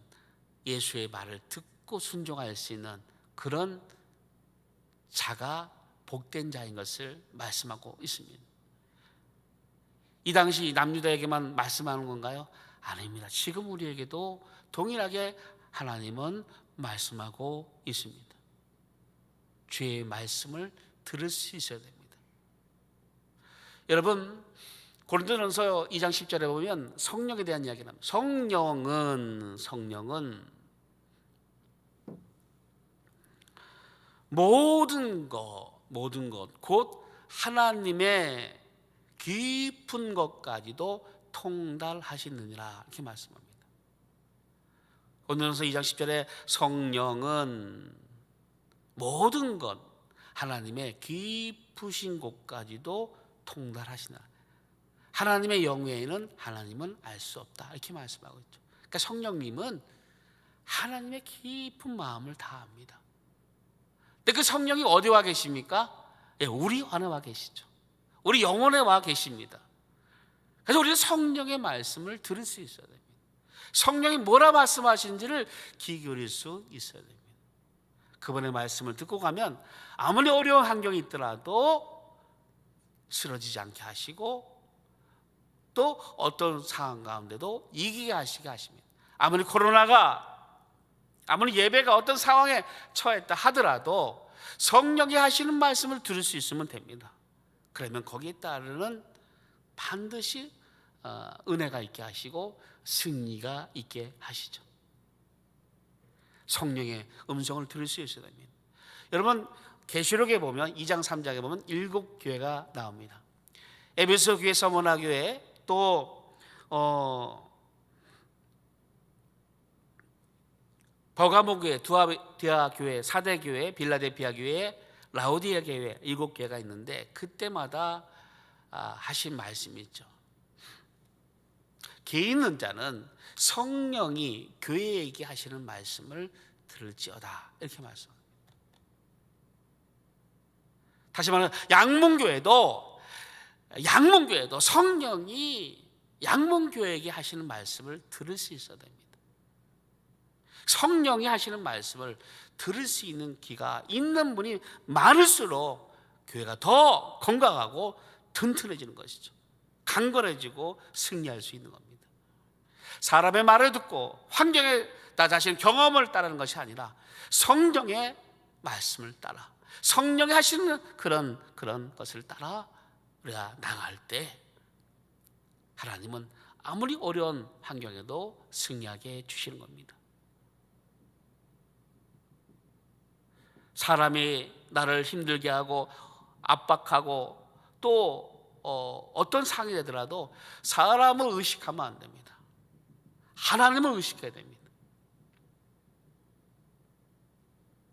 Speaker 2: 예수의 말을 듣고 순종할 수 있는 그런 자가 복된 자인 것을 말씀하고 있습니다. 이 당시 남유다에게만 말씀하는 건가요? 아닙니다. 지금 우리에게도 동일하게 하나님은 말씀하고 있습니다. 주의 말씀을 들을 수 있어야 됩니다. 여러분, 고린도전서 2장 10절에 보면 성령에 대한 이야기를 합니다. 성령은 모든 것 곧 하나님의 깊은 것까지도 통달하시느니라, 이렇게 말씀합니다. 고린도전서 2장 10절에 성령은 모든 것, 하나님의 깊으신 곳까지도 통달하시나, 하나님의 영외에는 하나님은 알 수 없다, 이렇게 말씀하고 있죠. 그러니까 성령님은 하나님의 깊은 마음을 다 압니다. 근데 그 성령이 어디 와 계십니까? 우리 안에 와 계시죠. 우리 영혼에 와 계십니다. 그래서 우리는 성령의 말씀을 들을 수 있어야 됩니다. 성령이 뭐라 말씀하시는지를 귀 기울일 수 있어야 됩니다. 그분의 말씀을 듣고 가면 아무리 어려운 환경이 있더라도 쓰러지지 않게 하시고 또 어떤 상황 가운데도 이기게 하시게 하십니다. 아무리 예배가 어떤 상황에 처했다 하더라도 성령이 하시는 말씀을 들을 수 있으면 됩니다. 그러면 거기에 따르는 반드시 은혜가 있게 하시고 승리가 있게 하시죠. 성령의 음성을 들을 수 있어야 됩니다. 여러분, 계시록에 보면 2장 3장에 보면 7교회가 나옵니다. 에베소 교회, 서머나 교회, 또 버가모 교회, 두아디아 교회, 사대 교회, 빌라델피아 교회, 라오디아 교회 7교회가 있는데 그때마다 하신 말씀이 있죠. 개인 있는 자는 성령이 교회에게 하시는 말씀을 들을지어다, 이렇게 말씀합니다. 다시 말하면 양문교회도 성령이 양문교회에게 하시는 말씀을 들을 수 있어야 됩니다. 성령이 하시는 말씀을 들을 수 있는 귀가 있는 분이 많을수록 교회가 더 건강하고 튼튼해지는 것이죠. 강건해지고 승리할 수 있는 겁니다. 사람의 말을 듣고 환경에 나 자신의 경험을 따르는 것이 아니라 성령의 말씀을 따라, 성령이 하시는 그런 것을 따라 우리가 나갈 때 하나님은 아무리 어려운 환경에도 승리하게 해주시는 겁니다. 사람이 나를 힘들게 하고 압박하고 또 어떤 상황이 되더라도 사람을 의식하면 안 됩니다. 하나님을 의식해야 됩니다.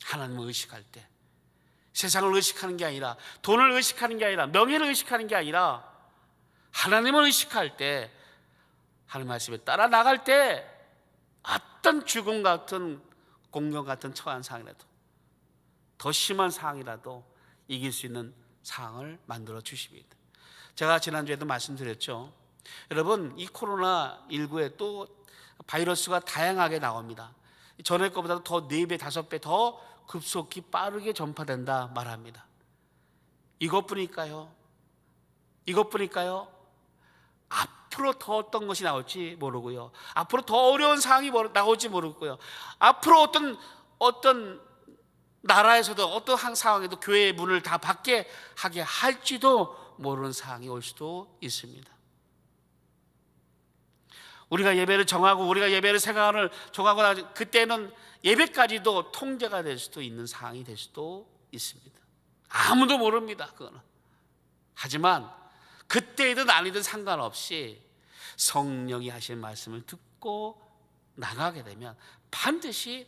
Speaker 2: 하나님을 의식할 때 세상을 의식하는 게 아니라, 돈을 의식하는 게 아니라, 명예를 의식하는 게 아니라 하나님을 의식할 때, 하나님 말씀에 따라 나갈 때 어떤 죽음 같은 공경 같은 처한 상황이라도, 더 심한 상황이라도 이길 수 있는 상황을 만들어 주십니다. 제가 지난주에도 말씀드렸죠. 여러분, 이 코로나19에 또 바이러스가 다양하게 나옵니다. 전에 것보다 더 4배, 5배 더 급속히 빠르게 전파된다 말합니다. 이것뿐일까요? 앞으로 더 어떤 것이 나올지 모르고요. 앞으로 더 어려운 상황이 나올지 모르고요. 앞으로 어떤 나라에서도 어떤 상황에도 교회의 문을 다 닫게 하게 할지도 모르는 상황이 올 수도 있습니다. 우리가 예배를 정하고 우리가 예배를 생각을 정하고 나서 그때는 예배까지도 통제가 될 수도 있는 상황이 될 수도 있습니다. 아무도 모릅니다, 그거는. 하지만 그때이든 아니든 상관없이 성령이 하시는 말씀을 듣고 나가게 되면 반드시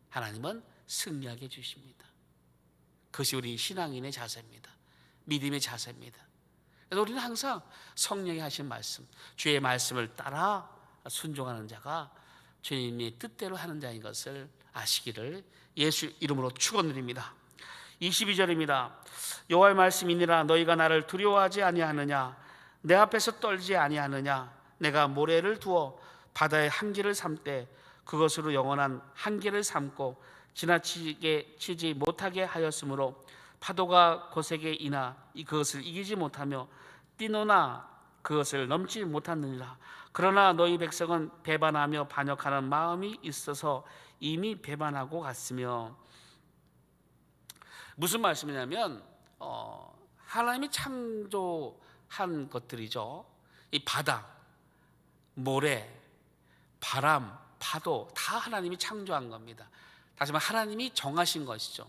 Speaker 2: 하나님은 승리하게 해주십니다. 그것이 우리 신앙인의 자세입니다. 믿음의 자세입니다. 그래서 우리는 항상 성령이 하신 말씀, 주의 말씀을 따라 순종하는 자가 주님의 뜻대로 하는 자인 것을 아시기를 예수 이름으로 축원드립니다. 22절입니다. 여호와의 말씀이니라. 너희가 나를 두려워하지 아니하느냐? 내 앞에서 떨지 아니하느냐? 내가 모래를 두어 바다의 한계를 삼되 그것으로 영원한 한계를 삼고 지나치게 치지 못하게 하였으므로 파도가 거세게 이나 그것을 이기지 못하며 뛰노나 그것을 넘지 못하느니라. 그러나 너희 백성은 배반하며 반역하는 마음이 있어서 이미 배반하고 갔으며. 무슨 말씀이냐면 하나님이 창조한 것들이죠. 이 바다, 모래, 바람, 파도 다 하나님이 창조한 겁니다. 다시 말해 하나님이 정하신 것이죠.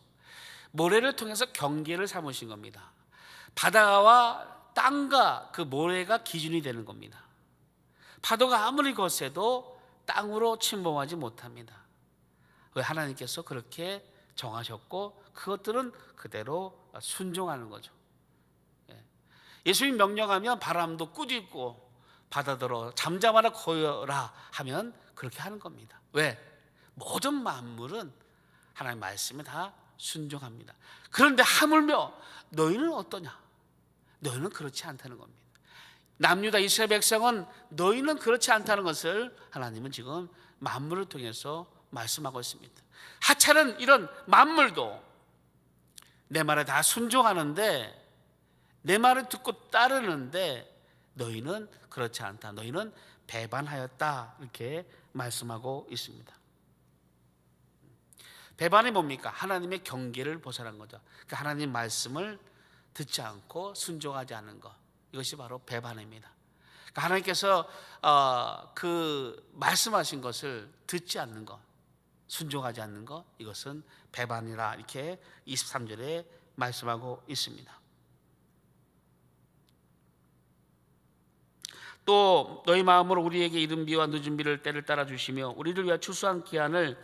Speaker 2: 모래를 통해서 경계를 삼으신 겁니다. 바다와 땅과 그 모래가 기준이 되는 겁니다. 파도가 아무리 거세도 땅으로 침범하지 못합니다. 왜? 하나님께서 그렇게 정하셨고 그것들은 그대로 순종하는 거죠. 예수님 명령하면 바람도 꾸짖고 바다더러 잠잠하라 고여라 하면 그렇게 하는 겁니다. 왜? 모든 만물은 하나님 말씀에 다 순종합니다. 그런데 하물며 너희는 어떠냐? 너희는 그렇지 않다는 겁니다. 남유다 이스라엘 백성은 너희는 그렇지 않다는 것을 하나님은 지금 만물을 통해서 말씀하고 있습니다. 하찮은 이런 만물도 내 말에 다 순종하는데, 내 말을 듣고 따르는데 너희는 그렇지 않다. 너희는 배반하였다. 이렇게 말씀하고 있습니다. 배반이 뭡니까? 하나님의 경계를 벗어난 거죠. 그러니까 하나님 말씀을 듣지 않고 순종하지 않는 것, 이것이 바로 배반입니다. 그러니까 하나님께서 그 말씀하신 것을 듣지 않는 것, 순종하지 않는 것, 이것은 배반이라 이렇게 23절에 말씀하고 있습니다. 또 너희 마음으로 우리에게 이른 비와 늦은 비를 때를 따라 주시며 우리를 위하여 추수한 기한을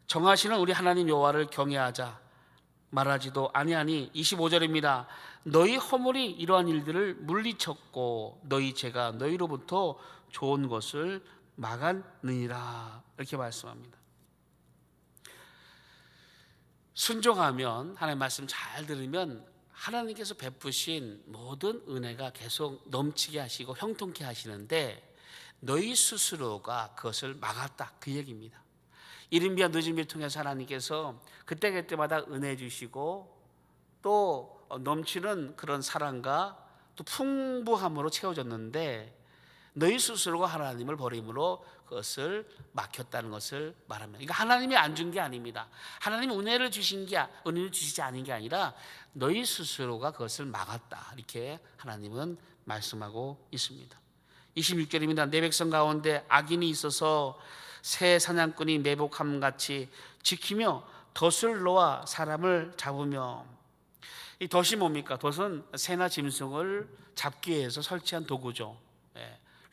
Speaker 2: 정하시는 우리 하나님 여호와를 경외하자 말하지도 아니하니. 25절입니다. 너희 허물이 이러한 일들을 물리쳤고 너희 죄가 너희로부터 좋은 것을 막았느니라, 이렇게 말씀합니다. 순종하면, 하나님 말씀 잘 들으면 하나님께서 베푸신 모든 은혜가 계속 넘치게 하시고 형통케 하시는데 너희 스스로가 그것을 막았다, 그 얘기입니다. 이른 비와 늦은 비를 통해서 하나님께서 그때그때마다 은혜 주시고 또 넘치는 그런 사랑과 또 풍부함으로 채워졌는데 너희 스스로가 하나님을 버림으로 그것을 막혔다는 것을 말합니다. 그러니까 하나님이 안 준 게 아닙니다. 하나님이 은혜를 주시지 않은 게 아니라 너희 스스로가 그것을 막았다, 이렇게 하나님은 말씀하고 있습니다. 26절입니다. 내 백성 가운데 악인이 있어서 새 사냥꾼이 매복함같이 지키며 덫을 놓아 사람을 잡으며. 이 덫이 뭡니까? 덫은 새나 짐승을 잡기 위해서 설치한 도구죠.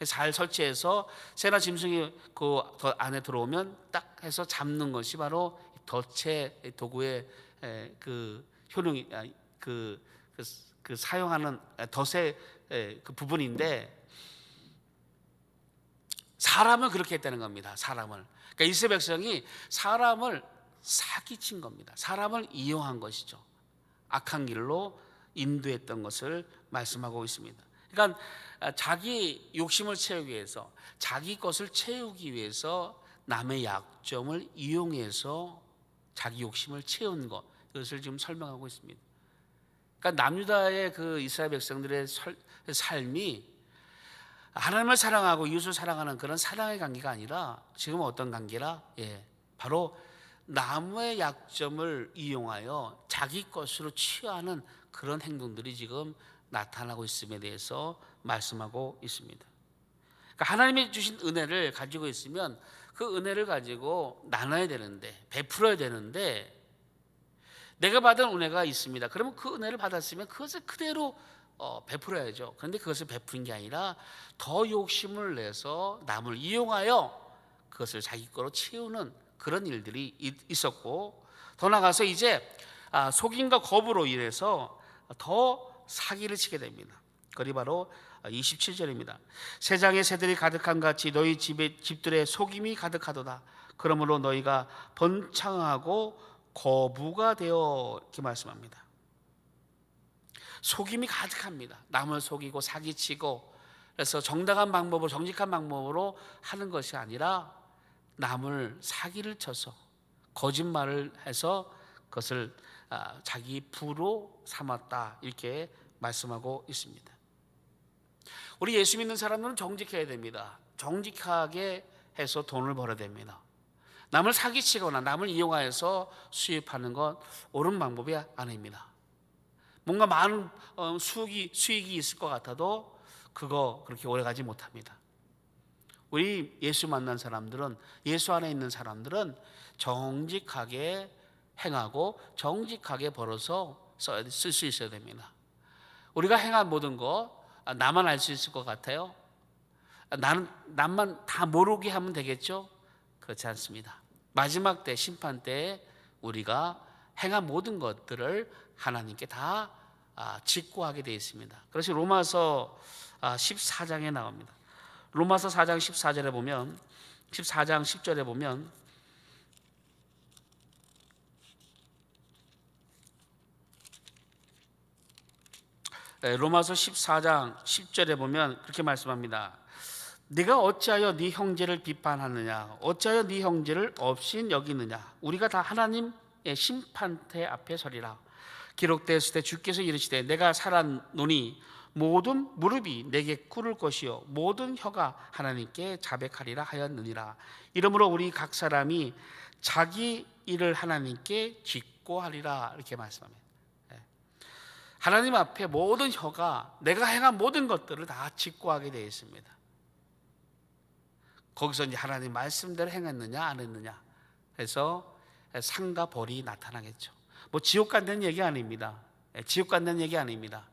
Speaker 2: 잘 설치해서 새나 짐승이 그 덫 안에 들어오면 딱 해서 잡는 것이 바로 덫의 도구의 그 효능이, 그 사용하는 덫의 그 부분인데, 사람을 그렇게 했다는 겁니다. 사람을. 그러니까 이스라엘 백성이 사람을 사기친 겁니다. 사람을 이용한 것이죠. 악한 길로 인도했던 것을 말씀하고 있습니다. 그러니까 자기 욕심을 채우기 위해서, 자기 것을 채우기 위해서 남의 약점을 이용해서 자기 욕심을 채운 것, 이것을 지금 설명하고 있습니다. 그러니까 남유다의 그 이스라엘 백성들의 삶이 하나님을 사랑하고 이웃을 사랑하는 그런 사랑의 관계가 아니라 지금 어떤 관계라? 바로 남의 약점을 이용하여 자기 것으로 취하는 그런 행동들이 지금 나타나고 있음에 대해서 말씀하고 있습니다. 그러니까 하나님이 주신 은혜를 가지고 있으면 그 은혜를 가지고 나눠야 되는데, 베풀어야 되는데, 내가 받은 은혜가 있습니다. 그러면 그 은혜를 받았으면 그것을 그대로 베풀어야죠. 그런데 그것을 베푸는 게 아니라 더 욕심을 내서 남을 이용하여 그것을 자기 거로 채우는 그런 일들이 있었고, 더 나아가서 이제 속임과 거부로 인해서 더 사기를 치게 됩니다. 그리 바로 27절입니다. 세상에 새들이 가득한 같이 너희 집들의 속임이 가득하도다. 그러므로 너희가 번창하고 거부가 되어, 이렇게 말씀합니다. 속임이 가득합니다. 남을 속이고 사기치고, 그래서 정당한 방법으로, 정직한 방법으로 하는 것이 아니라 남을 사기를 쳐서 거짓말을 해서 그것을 자기 부로 삼았다, 이렇게 말씀하고 있습니다. 우리 예수 믿는 사람들은 정직해야 됩니다. 정직하게 해서 돈을 벌어야 됩니다. 남을 사기치거나 남을 이용하여서 수입하는 건 옳은 방법이 아닙니다. 뭔가 많은 수익이 있을 것 같아도 그거 그렇게 오래가지 못합니다. 우리 예수 만난 사람들은, 예수 안에 있는 사람들은 정직하게 행하고 정직하게 벌어서 쓸 수 있어야 됩니다. 우리가 행한 모든 거 나만 알 수 있을 것 같아요? 남만 다 모르게 하면 되겠죠? 그렇지 않습니다. 마지막 때, 심판 때에 우리가 행한 모든 것들을 하나님께 다 직고하게 되어 있습니다. 그래서 로마서 14장에 나옵니다. 로마서 4장 14절에 보면, 14장 10절에 보면 로마서 14장 10절에 보면 그렇게 말씀합니다. 네가 어찌하여 네 형제를 비판하느냐, 어찌하여 네 형제를 업신 여기느냐. 우리가 다 하나님의 심판대 앞에 서리라. 기록되었을 때 주께서 이르시되 내가 살았노니 모든 무릎이 내게 꿇을 것이요 모든 혀가 하나님께 자백하리라 하였느니라. 이러므로 우리 각 사람이 자기 일을 하나님께 직고하리라, 이렇게 말씀합니다. 하나님 앞에 모든 혀가 내가 행한 모든 것들을 다 직고하게 되어 있습니다. 거기서 이제 하나님 말씀대로 행했느냐 안 했느냐 해서 상과 벌이 나타나겠죠. 뭐 지옥 간다는 얘기 아닙니다. 지옥 간다는 얘기 아닙니다.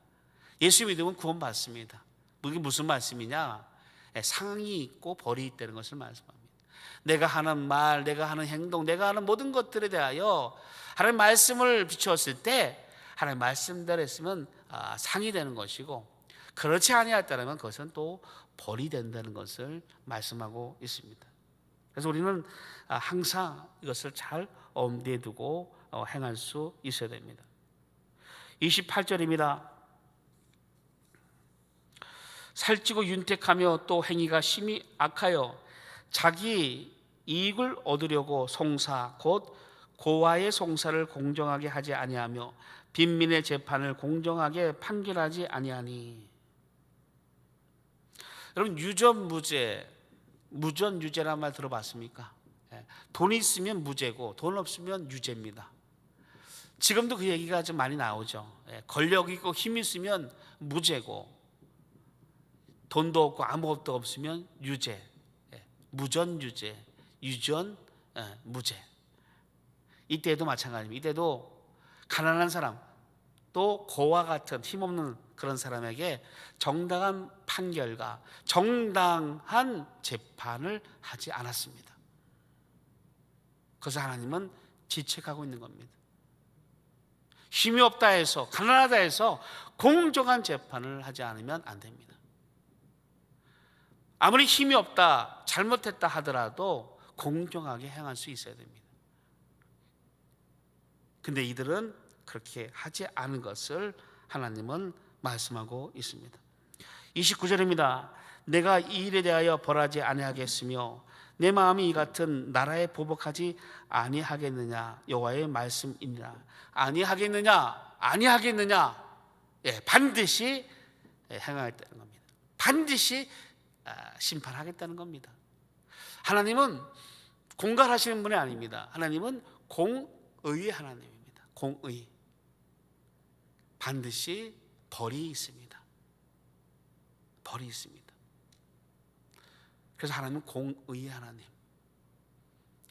Speaker 2: 예수 믿으면 구원받습니다. 그게 무슨 말씀이냐? 상이 있고 벌이 있다는 것을 말씀합니다. 내가 하는 말, 내가 하는 행동, 내가 하는 모든 것들에 대하여 하나님 말씀을 비추었을 때 하나님 말씀대로 했으면 상이 되는 것이고, 그렇지 아니했다면 그것은 또 벌이 된다는 것을 말씀하고 있습니다. 그래서 우리는 항상 이것을 잘 엄두에 두고 행할 수 있어야 됩니다. 28절입니다. 살찌고 윤택하며 또 행위가 심히 악하여 자기 이익을 얻으려고 송사 곧 고아의 송사를 공정하게 하지 아니하며 빈민의 재판을 공정하게 판결하지 아니하니. 여러분, 유전무죄, 무전유죄란 말 들어봤습니까? 돈 있으면 무죄고 돈 없으면 유죄입니다. 지금도 그 얘기가 좀 많이 나오죠. 권력 있고 힘 있으면 무죄고 돈도 없고 아무것도 없으면 유죄. 무전유죄, 유전무죄. 이때도 마찬가지입니다. 이때도 가난한 사람, 또 고와 같은 힘없는 그런 사람에게 정당한 판결과 정당한 재판을 하지 않았습니다. 그래서 하나님은 지책하고 있는 겁니다. 힘이 없다 해서, 가난하다 해서 공정한 재판을 하지 않으면 안 됩니다. 아무리 힘이 없다, 잘못했다 하더라도 공정하게 행할 수 있어야 됩니다. 근데 이들은 그렇게 하지 않은 것을 하나님은 말씀하고 있습니다. 29절입니다. 내가 이 일에 대하여 벌하지 아니하겠으며 내 마음이 이 같은 나라에 보복하지 아니하겠느냐, 여호와의 말씀이니라. 아니하겠느냐, 아니하겠느냐. 반드시 행하겠다는 겁니다. 반드시 심판하겠다는 겁니다. 하나님은 공갈하시는 분이 아닙니다. 하나님은 공의의 하나님입니다. 공의. 반드시 벌이 있습니다. 벌이 있습니다. 그래서 하나님은 공의의 하나님.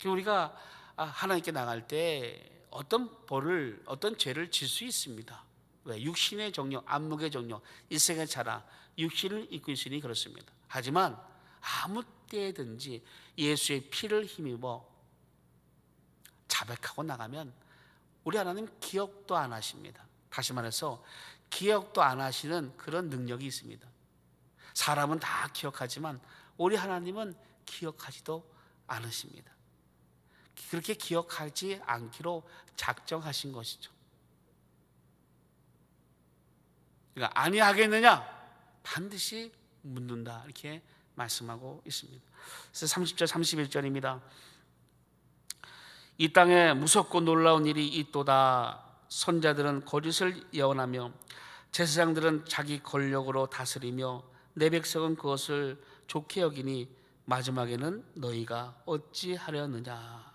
Speaker 2: 우리가 하나님께 나갈 때 어떤 벌을, 어떤 죄를 질 수 있습니다. 왜? 육신의 정욕, 안목의 정욕, 일생의 자랑, 육신을 입고 있으니 그렇습니다. 하지만 아무 때든지 예수의 피를 힘입어 자백하고 나가면 우리 하나님 기억도 안 하십니다. 다시 말해서 기억도 안 하시는 그런 능력이 있습니다. 사람은 다 기억하지만 우리 하나님은 기억하지도 않으십니다. 그렇게 기억하지 않기로 작정하신 것이죠. 그러니까 아니하겠느냐? 반드시 묻는다, 이렇게 말씀하고 있습니다. 그래서 30절 31절입니다. 이 땅에 무섭고 놀라운 일이 있도다. 선자들은 거짓을 예언하며 제사장들은 자기 권력으로 다스리며 내 백성은 그것을 좋게 여기니 마지막에는 너희가 어찌하려느냐.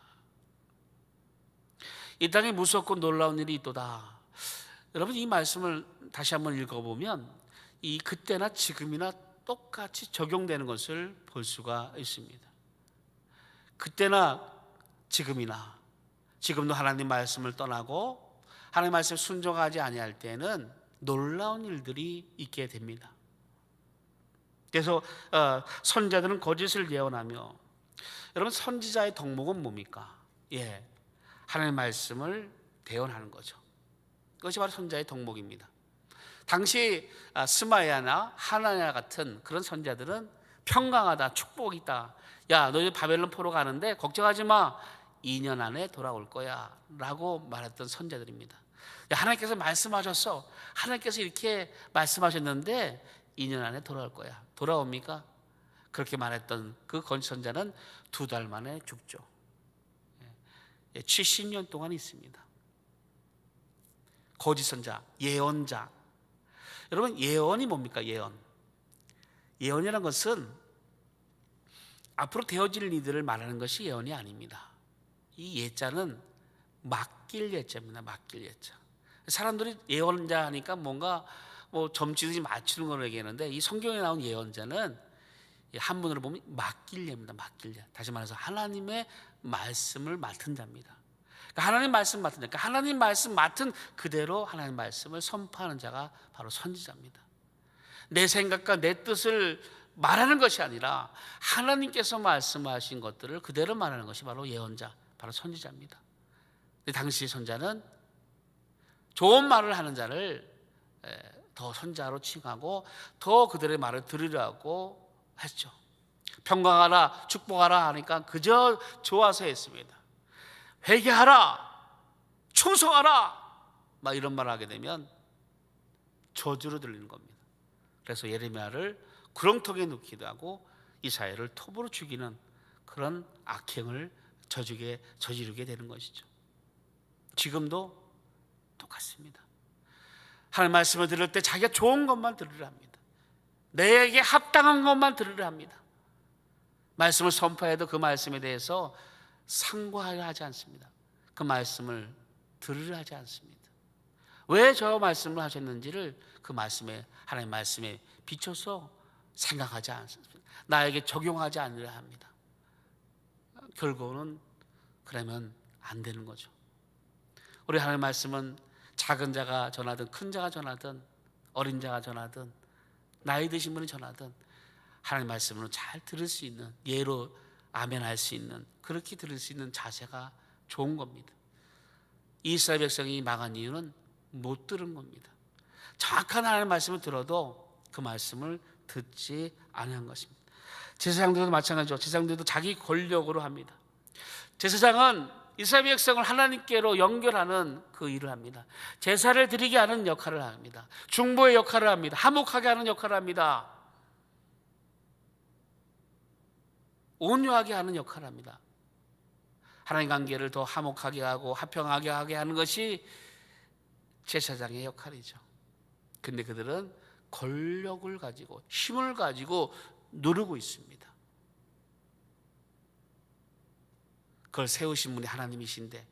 Speaker 2: 이 땅에 무섭고 놀라운 일이 있도다. 여러분, 이 말씀을 다시 한번 읽어보면 이 그때나 지금이나 똑같이 적용되는 것을 볼 수가 있습니다. 그때나 지금이나, 지금도 하나님 말씀을 떠나고 하나님 말씀에 순종하지 아니할 때는 놀라운 일들이 있게 됩니다. 그래서 선자들은 거짓을 예언하며, 여러분, 선지자의 덕목은 뭡니까? 하나님의 말씀을 대언하는 거죠. 그것이 바로 선자의 덕목입니다. 당시 스마야나 하나냐 같은 그런 선자들은 평강하다, 축복이 있다. 야, 너희 바벨론 포로 가는데 걱정하지 마, 2년 안에 돌아올 거야 라고 말했던 선자들입니다. 야, 하나님께서 말씀하셨어. 하나님께서 이렇게 말씀하셨는데 2년 안에 돌아올 거야. 돌아옵니까? 그렇게 말했던 그 선자는 2달 만에 죽죠. 70년 동안 있습니다. 거짓 선자, 예언자. 여러분, 예언이 뭡니까? 예언이라는 것은 앞으로 되어질 일들을 말하는 것이 예언이 아닙니다. 이 예자는 맡길 예자입니다. 맡길 예자. 사람들이 예언자 하니까 뭔가 뭐 점치듯이 맞추는 걸 얘기하는데, 이 성경에 나온 예언자는 한문으로 보면 맡길자입니다. 맡길자. 다시 말해서 하나님의 말씀을 맡은 자입니다. 그러니까 하나님 말씀 맡은 자, 그러니까 하나님 말씀 맡은 그대로 하나님 말씀을 선포하는 자가 바로 선지자입니다. 내 생각과 내 뜻을 말하는 것이 아니라 하나님께서 말씀하신 것들을 그대로 말하는 것이 바로 예언자, 바로 선지자입니다. 근데 당시 선자는 좋은 말을 하는 자를 더 선자로 칭하고 더 그들의 말을 들으라고 했죠. 평강하라, 축복하라 하니까 그저 좋아서 했습니다. 회개하라, 충성하라, 막 이런 말을 하게 되면 저주로 들리는 겁니다. 그래서 예레미야를 구렁텅이에 넣기도 하고 이사야를 톱으로 죽이는 그런 악행을 저지르게 되는 것이죠. 지금도 똑같습니다. 하나님 말씀을 들을 때 자기가 좋은 것만 들으려 합니다. 내게 합당한 것만 들으려 합니다. 말씀을 선포해도 그 말씀에 대해서 상고하려 하지 않습니다. 그 말씀을 들으려 하지 않습니다. 왜 저 말씀을 하셨는지를 그 말씀에, 하나님 말씀에 비춰서 생각하지 않습니다. 나에게 적용하지 않으려 합니다. 결국은 그러면 안 되는 거죠. 우리 하나님 말씀은 작은 자가 전하든 큰 자가 전하든 어린 자가 전하든 나이 드신 분이 전하든 하나님 말씀으로 잘 들을 수 있는, 예로 아멘할 수 있는, 그렇게 들을 수 있는 자세가 좋은 겁니다. 이스라엘 백성이 망한 이유는 못 들은 겁니다. 정확한 하나님의 말씀을 들어도 그 말씀을 듣지 않은 것입니다. 제사장들도 마찬가지죠. 제사장들도 자기 권력으로 합니다. 제사장은 이스라엘 백성을 하나님께로 연결하는 그 일을 합니다. 제사를 드리게 하는 역할을 합니다. 중보의 역할을 합니다. 화목하게 하는 역할을 합니다. 온유하게 하는 역할을 합니다. 하나님 관계를 더 화목하게 하고 화평하게 하게 하는 것이 제사장의 역할이죠. 근데 그들은 권력을 가지고 힘을 가지고 누르고 있습니다. 그걸 세우신 분이 하나님이신데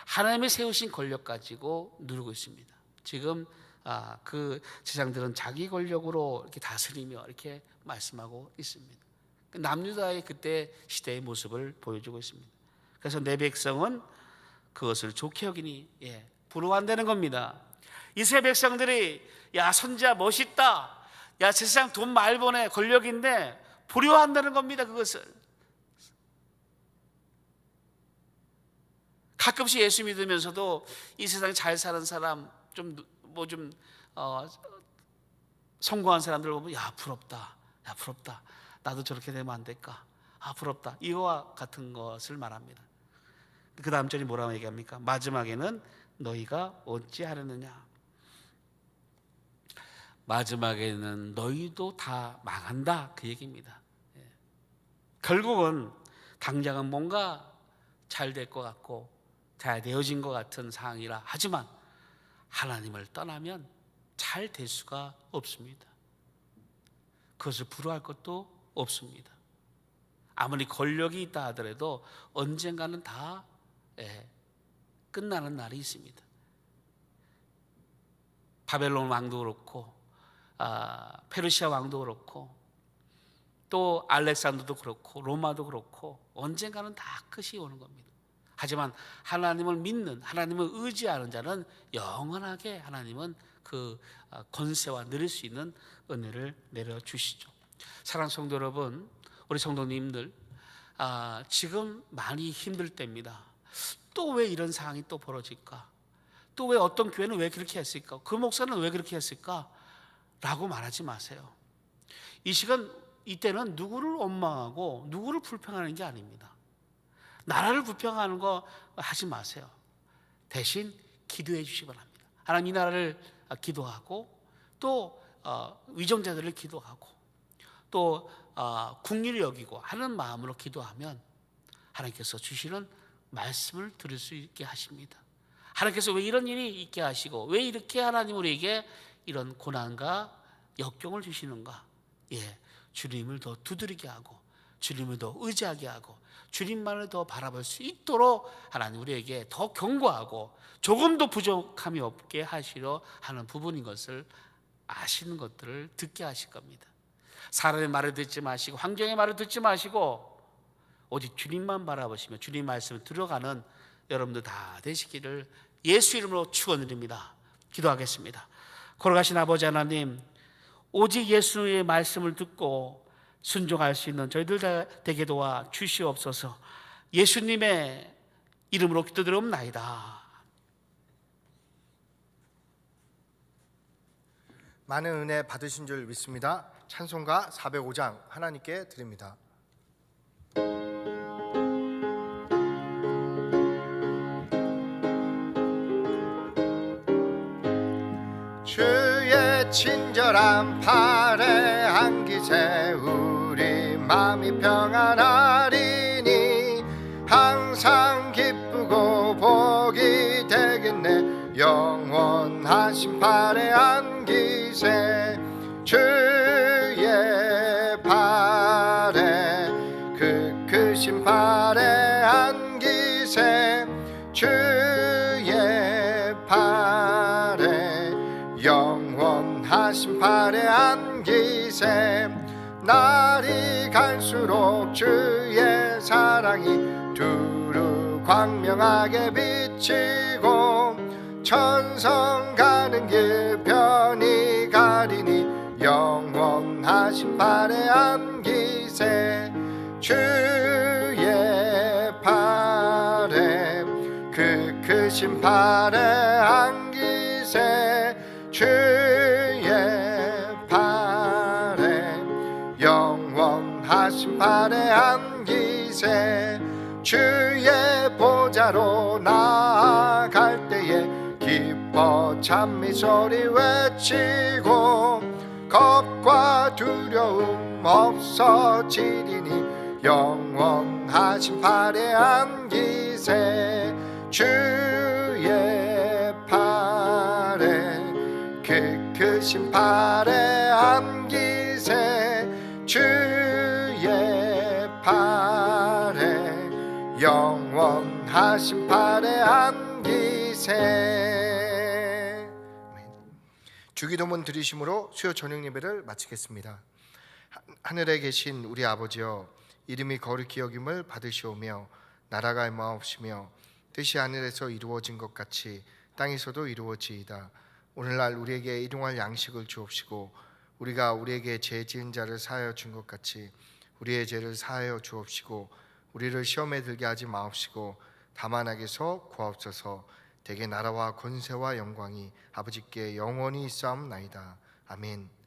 Speaker 2: 하나님이 세우신 권력 가지고 누르고 있습니다. 지금 그 제사장들은 자기 권력으로 이렇게 다스리며 이렇게 말씀하고 있습니다. 남유다의 그때 시대의 모습을 보여주고 있습니다. 그래서 내 백성은 그것을 좋게 여기니 부러워한다는 겁니다. 이스라엘 백성들이 야 선지자 멋있다, 야 제사장 돈 많이 버네, 권력인데 부러워한다는 겁니다. 그것을 가끔씩 예수 믿으면서도 이 세상에 잘 사는 사람, 성공한 사람들 보면 야 부럽다, 야 부럽다, 나도 저렇게 되면 안 될까, 부럽다, 이와 같은 것을 말합니다. 그 다음 절이 뭐라고 얘기합니까? 마지막에는 너희가 어찌하려느냐, 마지막에는 너희도 다 망한다, 그 얘기입니다. 결국은 당장은 뭔가 잘 될 것 같고 잘 되어진 것 같은 상황이라 하지만 하나님을 떠나면 잘 될 수가 없습니다. 그것을 부러워할 것도 없습니다. 아무리 권력이 있다 하더라도 언젠가는 다 끝나는 날이 있습니다. 바벨론 왕도 그렇고 페르시아 왕도 그렇고 또 알렉산더도 그렇고 로마도 그렇고 언젠가는 다 끝이 오는 겁니다. 하지만 하나님을 믿는, 하나님을 의지하는 자는 영원하게 하나님은 그 권세와 누릴 수 있는 은혜를 내려주시죠. 사랑하는 성도 여러분, 우리 성도님들, 지금 많이 힘들 때입니다. 또 왜 이런 상황이 또 벌어질까? 또 왜 어떤 교회는 왜 그렇게 했을까? 그 목사는 왜 그렇게 했을까? 라고 말하지 마세요. 이 시간, 이때는 누구를 원망하고 누구를 불평하는 게 아닙니다. 나라를 불평하는 거 하지 마세요. 대신 기도해 주시기 바랍니다. 하나님, 이 나라를 기도하고 또 위정자들을 기도하고 또 국리를 여기고 하는 마음으로 기도하면 하나님께서 주시는 말씀을 들을 수 있게 하십니다. 하나님께서 왜 이런 일이 있게 하시고 왜 이렇게 하나님 우리에게 이런 고난과 역경을 주시는가? 주님을 더 두드리게 하고 주님을 더 의지하게 하고 주님만을 더 바라볼 수 있도록 하나님 우리에게 더 경고하고 조금도 부족함이 없게 하시려 하는 부분인 것을 아시는 것들을 듣게 하실 겁니다. 사람의 말을 듣지 마시고 환경의 말을 듣지 마시고 오직 주님만 바라보시며 주님 말씀을 들어가는 여러분들 다 되시기를 예수 이름으로 축원드립니다. 기도하겠습니다. 걸어가신 아버지 하나님, 오직 예수의 말씀을 듣고 순종할 수 있는 저희들 되게 도와 주시옵소서. 예수님의 이름으로 기도드리옵나이다.
Speaker 1: 많은 은혜 받으신 줄 믿습니다. 찬송가 405장 하나님께 드립니다. 주의 친절한 팔에 안기세 우리 마음이 평안하리니 항상 기쁘고 복이 되겠네 영원하신 팔에 안기세 주의 팔에 그 크신 팔에 안기세 주의 팔에 영원하신 팔에 안기세 날이 갈수록 주의 사랑이 두루 광명하게 비치고 천성 가는 길 편히 가리니 영원하신 팔에 안기세 주의 팔에 그 크신 팔에 안기세 주의 팔에 영원하신 팔에 안기세 주의 보좌로 나아갈 때에 기뻐 찬미 소리 외치고 겁과 두려움 없어지리니 영원하신 팔에 안기세 주의 팔에 그 크신 팔에 안기세 주의 팔에 영원하신 팔에 안기세. 주기도문 드리심으로 수요 저녁 예배를 마치겠습니다. 하늘에 계신 우리 아버지여 이름이 거룩히 여김을 받으시오며 나라가 임하옵시며 뜻이 하늘에서 이루어진 것 같이 땅에서도 이루어지이다. 오늘날 우리에게 일용할 양식을 주옵시고 우리가 우리에게 죄 지은 자를 사하여 준 것 같이 우리의 죄를 사하여 주옵시고 우리를 시험에 들게 하지 마옵시고 다만 악에서 구하옵소서. 대개 나라와 권세와 영광이 아버지께 영원히 있사옵나이다. 아멘.